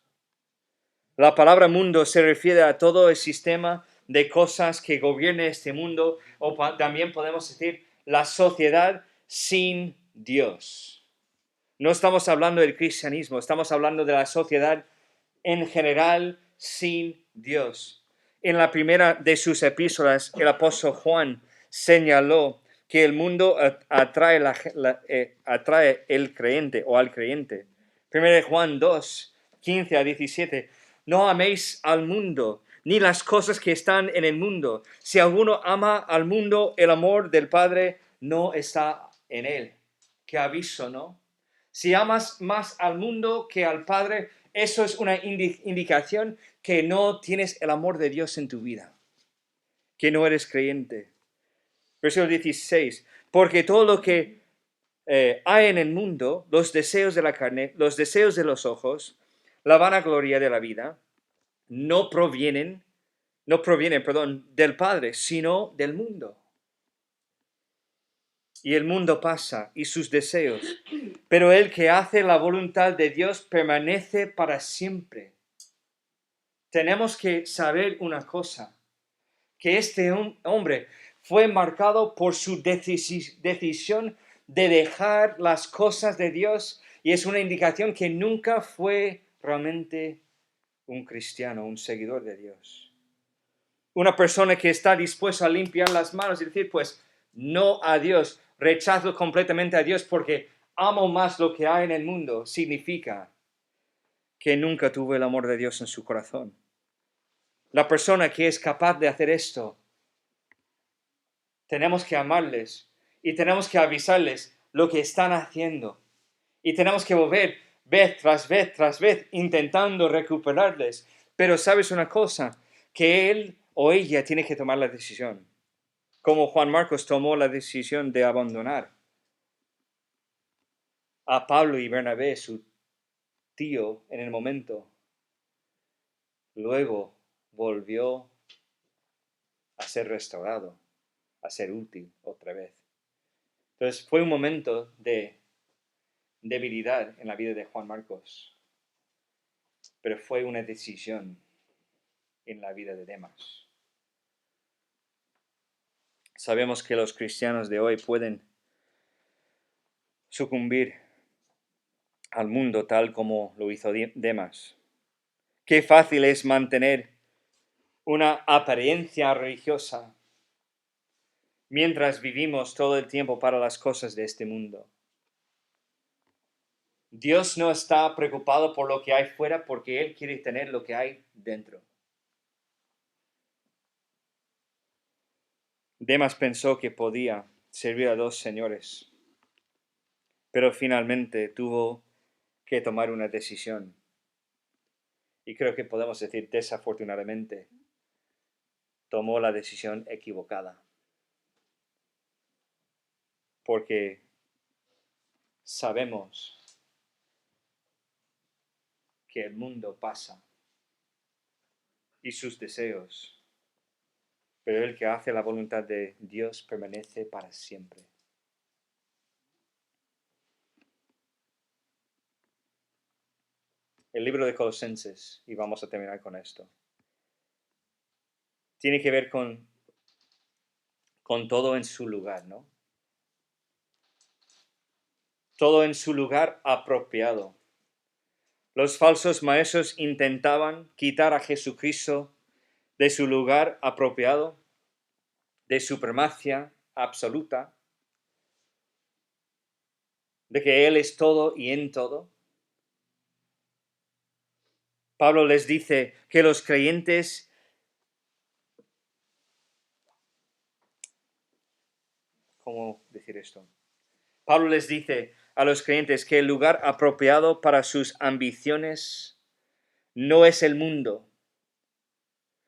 La palabra mundo se refiere a todo el sistema de cosas que gobierne este mundo, o también podemos decir la sociedad sin Dios. No estamos hablando del cristianismo, estamos hablando de la sociedad en general sin Dios. En la primera de sus epístolas, el apóstol Juan señaló que el mundo atrae el creyente o al creyente. 1 Juan 2, 15 a 17. No améis al mundo, ni las cosas que están en el mundo. Si alguno ama al mundo, el amor del Padre no está en él. Qué aviso, ¿no? Si amas más al mundo que al Padre, eso es una indicación que no tienes el amor de Dios en tu vida, que no eres creyente. Versículo 16. Porque todo lo que hay en el mundo, los deseos de la carne, los deseos de los ojos, la vanagloria de la vida, no provienen, del Padre, sino del mundo. Y el mundo pasa y sus deseos, pero el que hace la voluntad de Dios permanece para siempre. Tenemos que saber una cosa, que este hombre fue marcado por su decisión de dejar las cosas de Dios, y es una indicación que nunca fue realmente un cristiano, un seguidor de Dios. Una persona que está dispuesta a limpiar las manos y decir, pues, no a Dios, rechazo completamente a Dios porque amo más lo que hay en el mundo, significa que nunca tuvo el amor de Dios en su corazón. La persona que es capaz de hacer esto, tenemos que amarles y tenemos que avisarles lo que están haciendo. Y tenemos que volver vez tras vez, intentando recuperarles. Pero ¿sabes una cosa? Que él o ella tiene que tomar la decisión. Como Juan Marcos tomó la decisión de abandonar a Pablo y Bernabé, su tío, en el momento. Luego volvió a ser restaurado, a ser útil otra vez. Entonces fue un momento de debilidad en la vida de Juan Marcos, pero fue una decisión en la vida de Demas. Sabemos que los cristianos de hoy pueden sucumbir al mundo tal como lo hizo Demas. Qué fácil es mantener una apariencia religiosa mientras vivimos todo el tiempo para las cosas de este mundo. Dios no está preocupado por lo que hay fuera porque Él quiere tener lo que hay dentro. Demas pensó que podía servir a dos señores, pero finalmente tuvo que tomar una decisión. Y creo que podemos decir, desafortunadamente, tomó la decisión equivocada. Porque sabemos que el mundo pasa y sus deseos, pero el que hace la voluntad de Dios permanece para siempre. el libro de Colosenses, y vamos a terminar con esto. Tiene que ver con todo en su lugar, ¿no? Todo en su lugar apropiado. Los falsos maestros intentaban quitar a Jesucristo de su lugar apropiado, de supremacia absoluta, de que Él es todo y en todo. Pablo les dice que los creyentes ¿cómo decir esto? Pablo les dice a los creyentes que el lugar apropiado para sus ambiciones no es el mundo.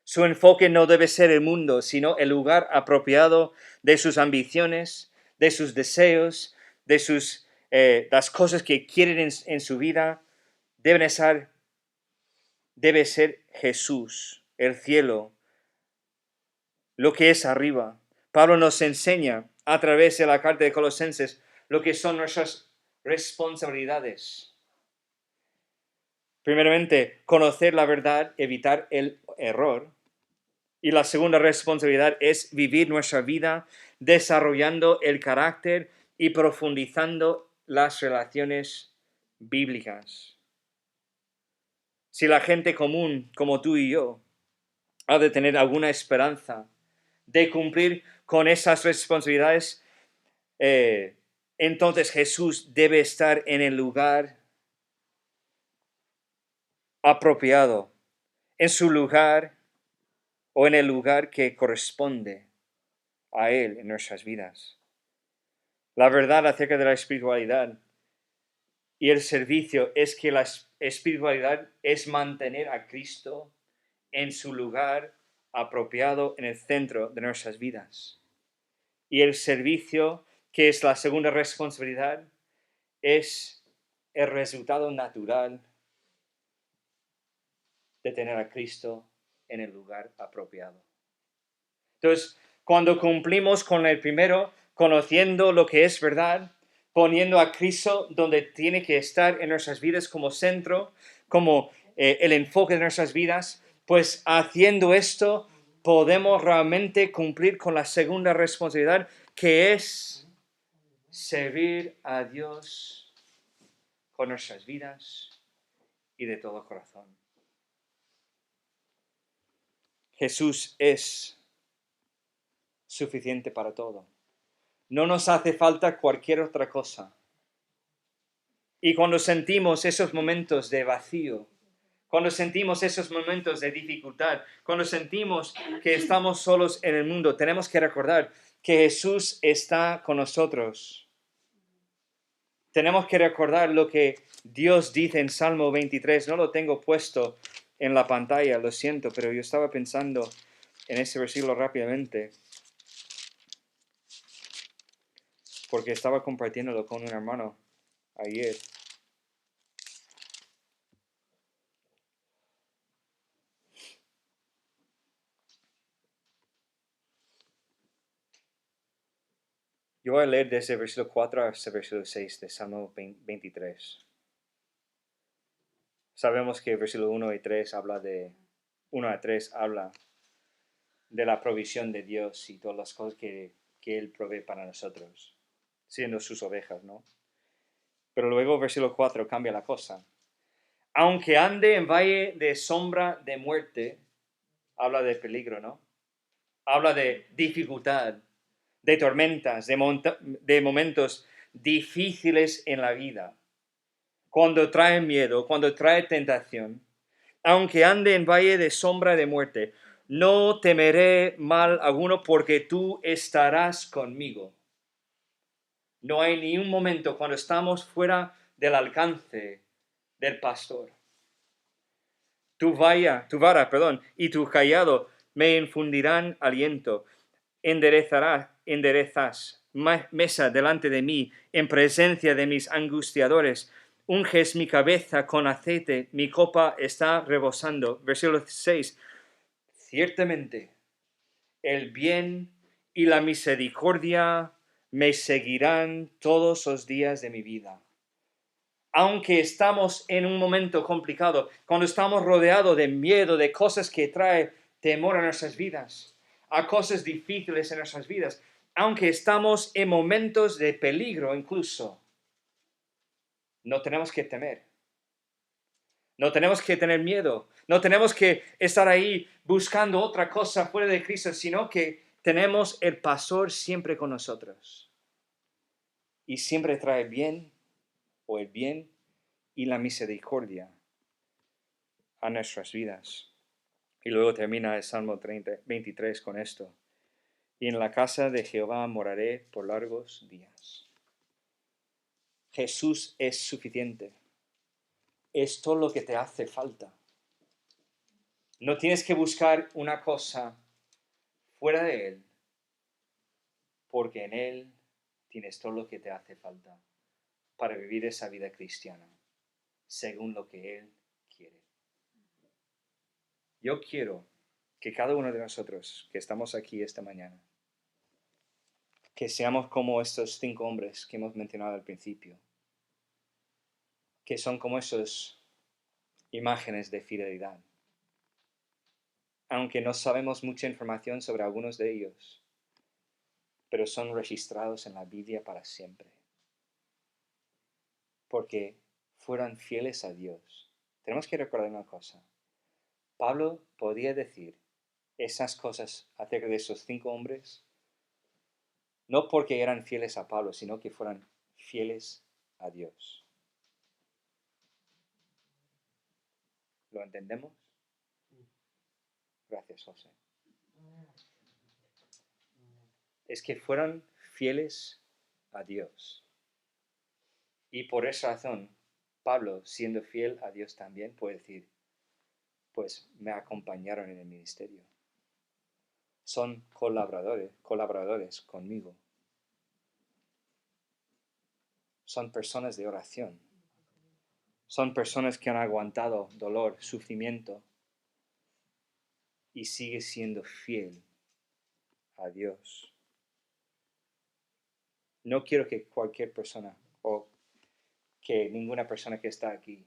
Su enfoque no debe ser el mundo, sino el lugar apropiado de sus ambiciones, de sus deseos, de las cosas que quieren en su vida. Debe ser Jesús, el cielo, lo que es arriba. Pablo nos enseña a través de la carta de Colosenses lo que son nuestras responsabilidades. Primeramente, conocer la verdad, evitar el error. Y la segunda responsabilidad es vivir nuestra vida desarrollando el carácter y profundizando las relaciones bíblicas. Si la gente común, como tú y yo, ha de tener alguna esperanza de cumplir con esas responsabilidades, entonces Jesús debe estar en el lugar apropiado, en su lugar o en el lugar que corresponde a Él en nuestras vidas. La verdad acerca de la espiritualidad y el servicio es que la espiritualidad es mantener a Cristo en su lugar apropiado en el centro de nuestras vidas. Y el servicio, que es la segunda responsabilidad, es el resultado natural de tener a Cristo en el lugar apropiado. Entonces, cuando cumplimos con el primero, conociendo lo que es verdad, poniendo a Cristo donde tiene que estar en nuestras vidas como centro, como el enfoque de nuestras vidas, pues haciendo esto podemos realmente cumplir con la segunda responsabilidad, que es servir a Dios con nuestras vidas y de todo corazón. Jesús es suficiente para todo. No nos hace falta cualquier otra cosa. Y cuando sentimos esos momentos de vacío, cuando sentimos esos momentos de dificultad, cuando sentimos que estamos solos en el mundo, tenemos que recordar que Jesús está con nosotros. Tenemos que recordar lo que Dios dice en Salmo 23. No lo tengo puesto en la pantalla, lo siento, pero yo estaba pensando en ese versículo rápidamente, porque estaba compartiéndolo con un hermano ayer. Yo voy a leer desde el versículo 4 hasta el versículo 6 de Salmo 23. Sabemos que el versículo 1 y 3 habla de 1 a 3 habla de la provisión de Dios y todas las cosas que Él provee para nosotros, siendo sus ovejas, ¿no? Pero luego el versículo 4 cambia la cosa. Aunque ande en valle de sombra de muerte, habla de peligro, ¿no? Habla de dificultad, de tormentas, de momentos difíciles en la vida. Cuando trae miedo, cuando trae tentación, aunque ande en valle de sombra de muerte, no temeré mal alguno porque tú estarás conmigo. No hay ni un momento cuando estamos fuera del alcance del pastor. Tu vara, y tu cayado me infundirán aliento. Enderezas mesa delante de mí en presencia de mis angustiadores. Unges mi cabeza con aceite, mi copa está rebosando. Versículo 6. Ciertamente, el bien y la misericordia me seguirán todos los días de mi vida. Aunque estamos en un momento complicado, cuando estamos rodeados de miedo, de cosas que traen temor a nuestras vidas, a cosas difíciles en nuestras vidas, aunque estamos en momentos de peligro incluso, no tenemos que temer. No tenemos que tener miedo. No tenemos que estar ahí buscando otra cosa fuera de Cristo, sino que tenemos el pastor siempre con nosotros. Y siempre trae bien o el bien y la misericordia a nuestras vidas. Y luego termina el Salmo 23 con esto. Y en la casa de Jehová moraré por largos días. Jesús es suficiente. Es todo lo que te hace falta. No tienes que buscar una cosa fuera de Él, porque en Él tienes todo lo que te hace falta para vivir esa vida cristiana, según lo que Él quiere. Yo quiero que cada uno de nosotros que estamos aquí esta mañana, que seamos como estos 5 hombres que hemos mencionado al principio, que son como esas imágenes de fidelidad. Aunque no sabemos mucha información sobre algunos de ellos, pero son registrados en la Biblia para siempre. Porque fueron fieles a Dios. Tenemos que recordar una cosa. Pablo podía decir esas cosas acerca de esos 5 hombres, no porque eran fieles a Pablo, sino que fueran fieles a Dios. ¿Lo entendemos? Gracias, José. Es que fueron fieles a Dios. Y por esa razón, Pablo, siendo fiel a Dios también, puede decir, pues me acompañaron en el ministerio. Son colaboradores conmigo. Son personas de oración. Son personas que han aguantado dolor, sufrimiento y sigue siendo fiel a Dios. No quiero que cualquier persona o que ninguna persona que está aquí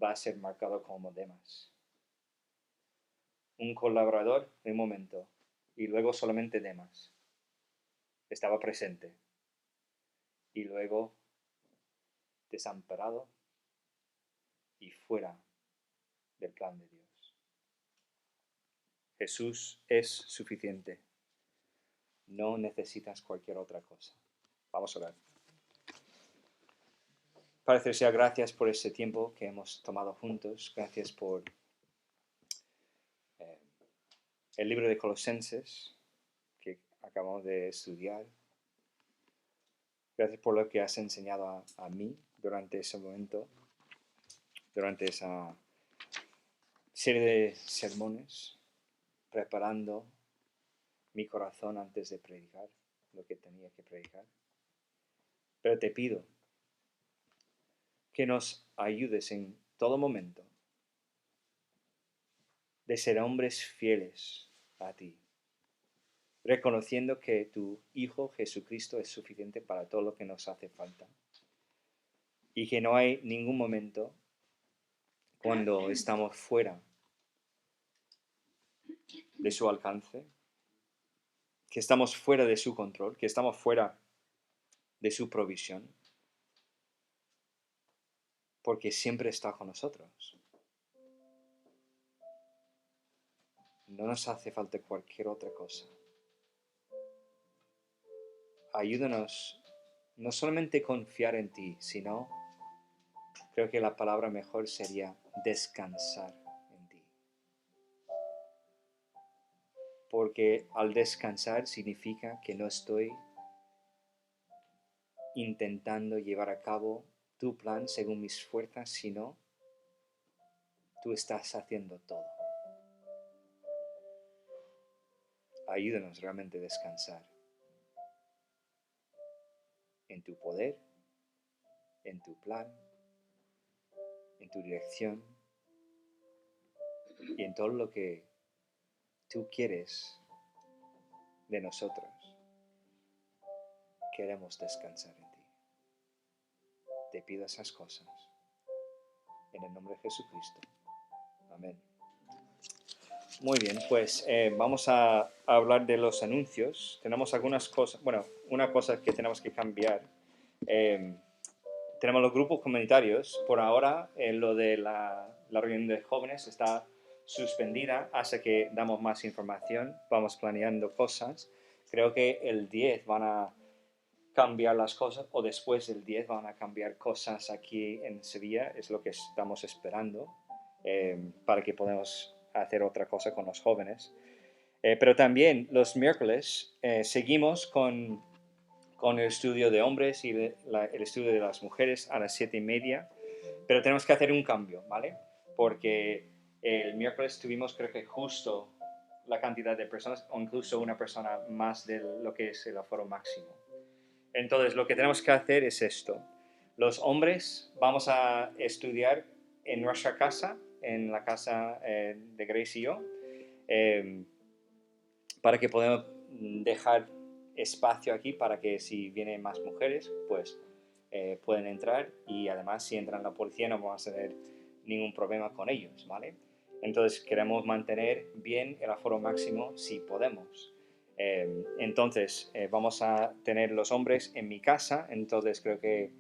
va a ser marcado como Demas. Un colaborador de un momento y luego solamente Demas. Estaba presente y luego desamparado y fuera del plan de Dios. Jesús es suficiente. No necesitas cualquier otra cosa. Vamos a orar. Padre Celestial, gracias por ese tiempo que hemos tomado juntos. Gracias por el libro de Colosenses que acabamos de estudiar. Gracias por lo que has enseñado a mí durante ese momento, durante esa serie de sermones, preparando mi corazón antes de predicar lo que tenía que predicar. Pero te pido que nos ayudes en todo momento de ser hombres fieles a ti, reconociendo que tu Hijo Jesucristo es suficiente para todo lo que nos hace falta y que no hay ningún momento cuando estamos fuera de su alcance, que estamos fuera de su control, que estamos fuera de su provisión, porque siempre está con nosotros. No nos hace falta cualquier otra cosa. Ayúdanos no solamente confiar en ti, sino, creo que la palabra mejor sería descansar en ti. Porque al descansar significa que no estoy intentando llevar a cabo tu plan según mis fuerzas, sino tú estás haciendo todo. Ayúdanos realmente a descansar en tu poder, en tu plan, en tu dirección y en todo lo que tú quieres de nosotros. Queremos descansar en ti. te pido esas cosas. En el nombre de Jesucristo. Amén. Muy bien, pues vamos a hablar de los anuncios. Tenemos algunas cosas, bueno, una cosa que tenemos que cambiar. Tenemos los grupos comunitarios. Por ahora, lo de la reunión de jóvenes está suspendida hasta que damos más información. Vamos planeando cosas. Creo que el 10 van a cambiar las cosas, o después del 10 van a cambiar cosas aquí en Sevilla. Es lo que estamos esperando para que podamos hacer otra cosa con los jóvenes. Pero también los miércoles seguimos con el estudio de hombres y el estudio de las mujeres a las 7:30, pero tenemos que hacer un cambio, ¿vale? Porque el miércoles tuvimos, creo que justo la cantidad de personas, o incluso una persona más de lo que es el aforo máximo. Entonces, lo que tenemos que hacer es esto. Los hombres vamos a estudiar en nuestra casa, en la casa de Grace y yo, para que podamos dejar espacio aquí para que si vienen más mujeres, pues pueden entrar, y además si entran la policía no vamos a tener ningún problema con ellos, ¿vale? Entonces queremos mantener bien el aforo máximo si podemos. Entonces vamos a tener los hombres en mi casa. Entonces creo que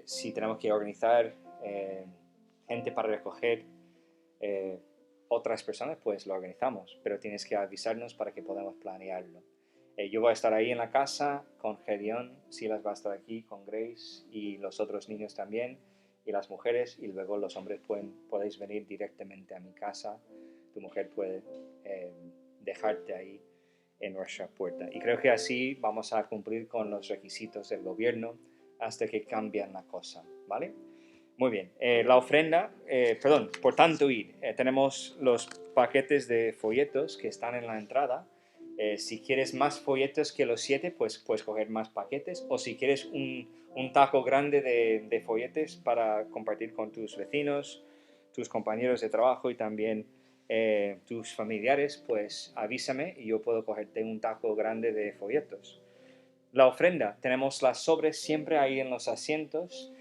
si tenemos que organizar gente para recoger otras personas, pues lo organizamos, pero tienes que avisarnos para que podamos planearlo. Yo voy a estar ahí en la casa con Gedeón, Silas va a estar aquí con Grace y los otros niños también, y las mujeres, y luego los hombres podéis venir directamente a mi casa. Tu mujer puede dejarte ahí en nuestra puerta. Y creo que así vamos a cumplir con los requisitos del gobierno hasta que cambien la cosa, ¿vale? Muy bien. La ofrenda, por tanto ir. Tenemos los paquetes de folletos que están en la entrada. Si quieres más folletos que los 7, pues puedes coger más paquetes. O si quieres un taco grande de folletos para compartir con tus vecinos, tus compañeros de trabajo y también tus familiares, pues avísame y yo puedo cogerte un taco grande de folletos. La ofrenda, tenemos las sobres siempre ahí en los asientos.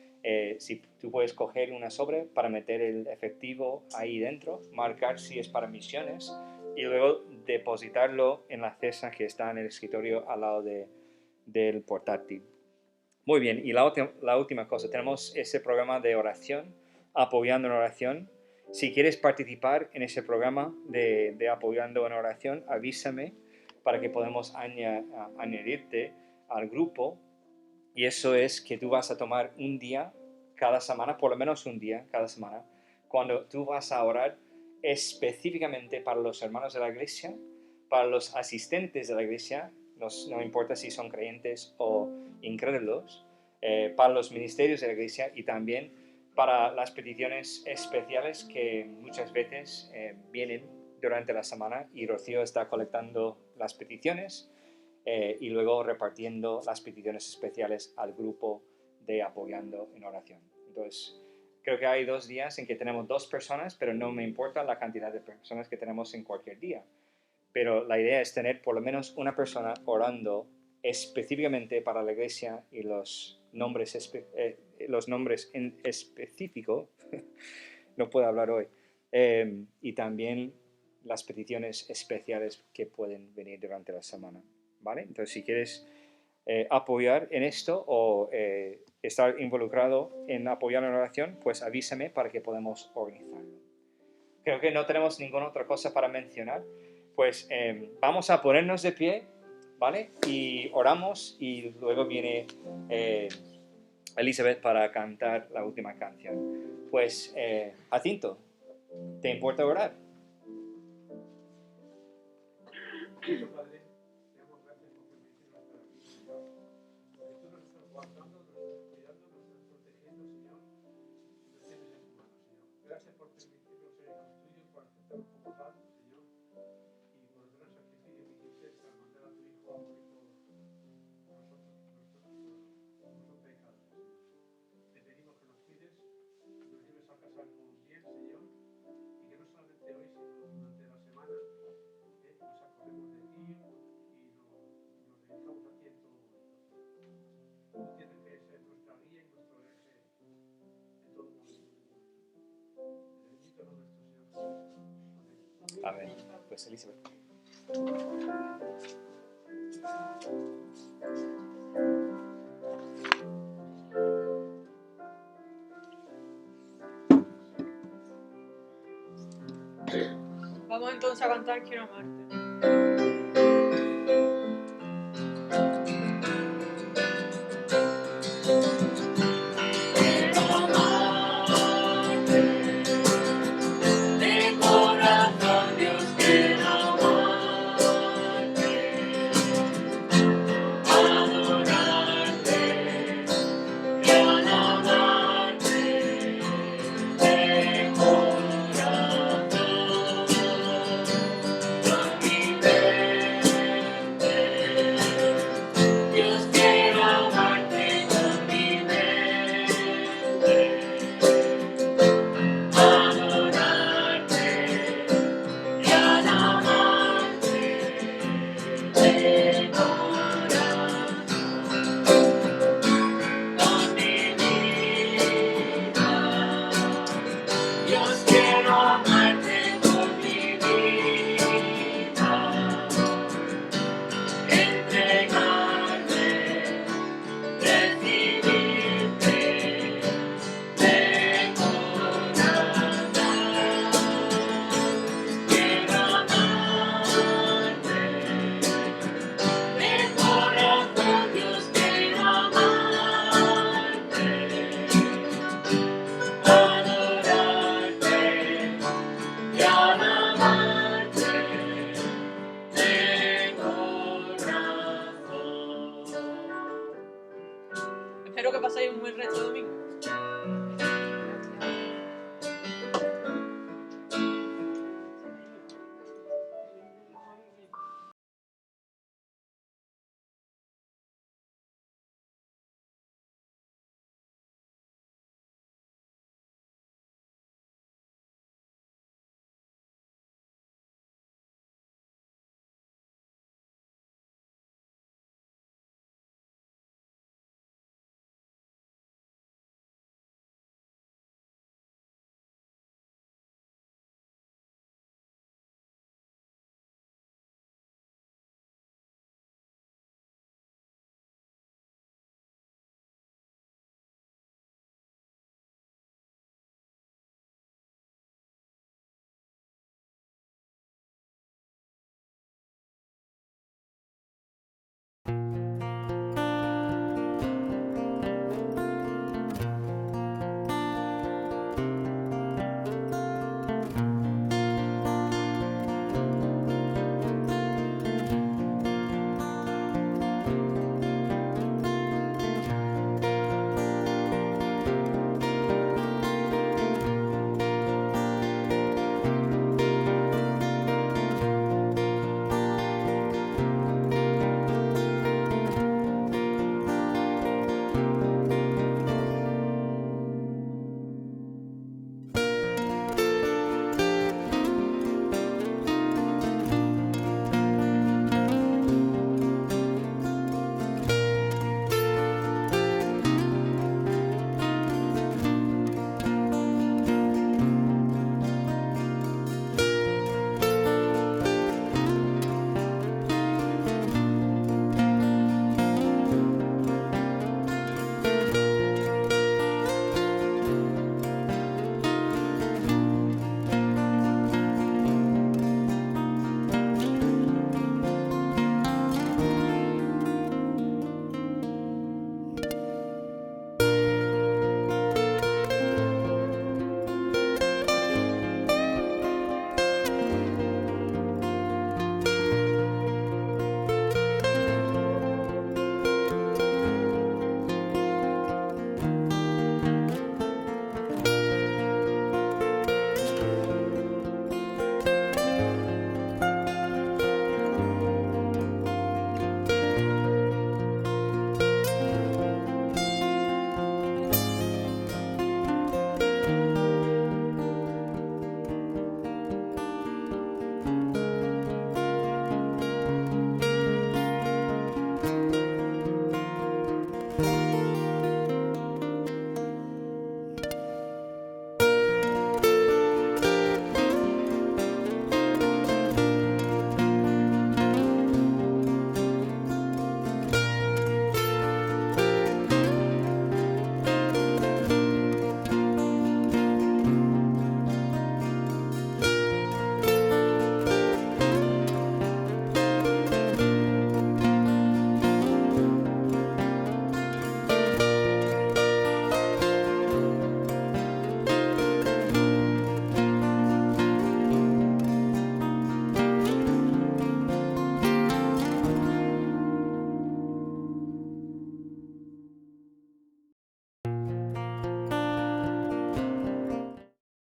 Si tú puedes coger una sobre para meter el efectivo ahí dentro, marcar si es para misiones y luego depositarlo en la cesta que está en el escritorio al lado del portátil. Muy bien, y la última cosa, tenemos ese programa de oración, Apoyando en Oración. Si quieres participar en ese programa de Apoyando en Oración, avísame para que podamos añadirte al grupo. Y eso es que tú vas a tomar un día cada semana, por lo menos un día cada semana, cuando tú vas a orar específicamente para los hermanos de la iglesia, para los asistentes de la iglesia, no importa si son creyentes o incrédulos, para los ministerios de la iglesia y también para las peticiones especiales que muchas veces vienen durante la semana, y Rocío está colectando las peticiones y luego repartiendo las peticiones especiales al grupo de Apoyando en Oración. Entonces, creo que hay 2 días en que tenemos 2 personas, pero no me importa la cantidad de personas que tenemos en cualquier día. Pero la idea es tener por lo menos una persona orando específicamente para la iglesia y los nombres en específico, no puedo hablar hoy, y también las peticiones especiales que pueden venir durante la semana. ¿Vale? Entonces, si quieres apoyar en esto o estar involucrado en apoyar en oración, pues avísame para que podamos organizarlo. Creo que no tenemos ninguna otra cosa para mencionar. Pues vamos a ponernos de pie, ¿vale? Y oramos, y luego viene Elizabeth para cantar la última canción. Pues, Jacinto, ¿te importa orar? Querido Padre, te damos gracias por permitirnos estar aquí, Señor. Porque tú nos estás guardando, nos estás cuidando, nos estás protegiendo, Señor. Nos tienes en tu mano, Señor. Gracias por permitirnos ser hijos tuyos, por aceptar un poco tanto, Señor. Y por el gran sacrificio que hiciste al mandar a tu Hijo a morir por nosotros, nuestros pecados, Señor. Te pedimos que nos cuides, que nos lleves a casa con bien, Señor. Y que no solamente hoy, sino durante la semana, nos acordemos de ti, Amén. Pues Elizabeth. Vamos entonces a cantar Quiero amarte.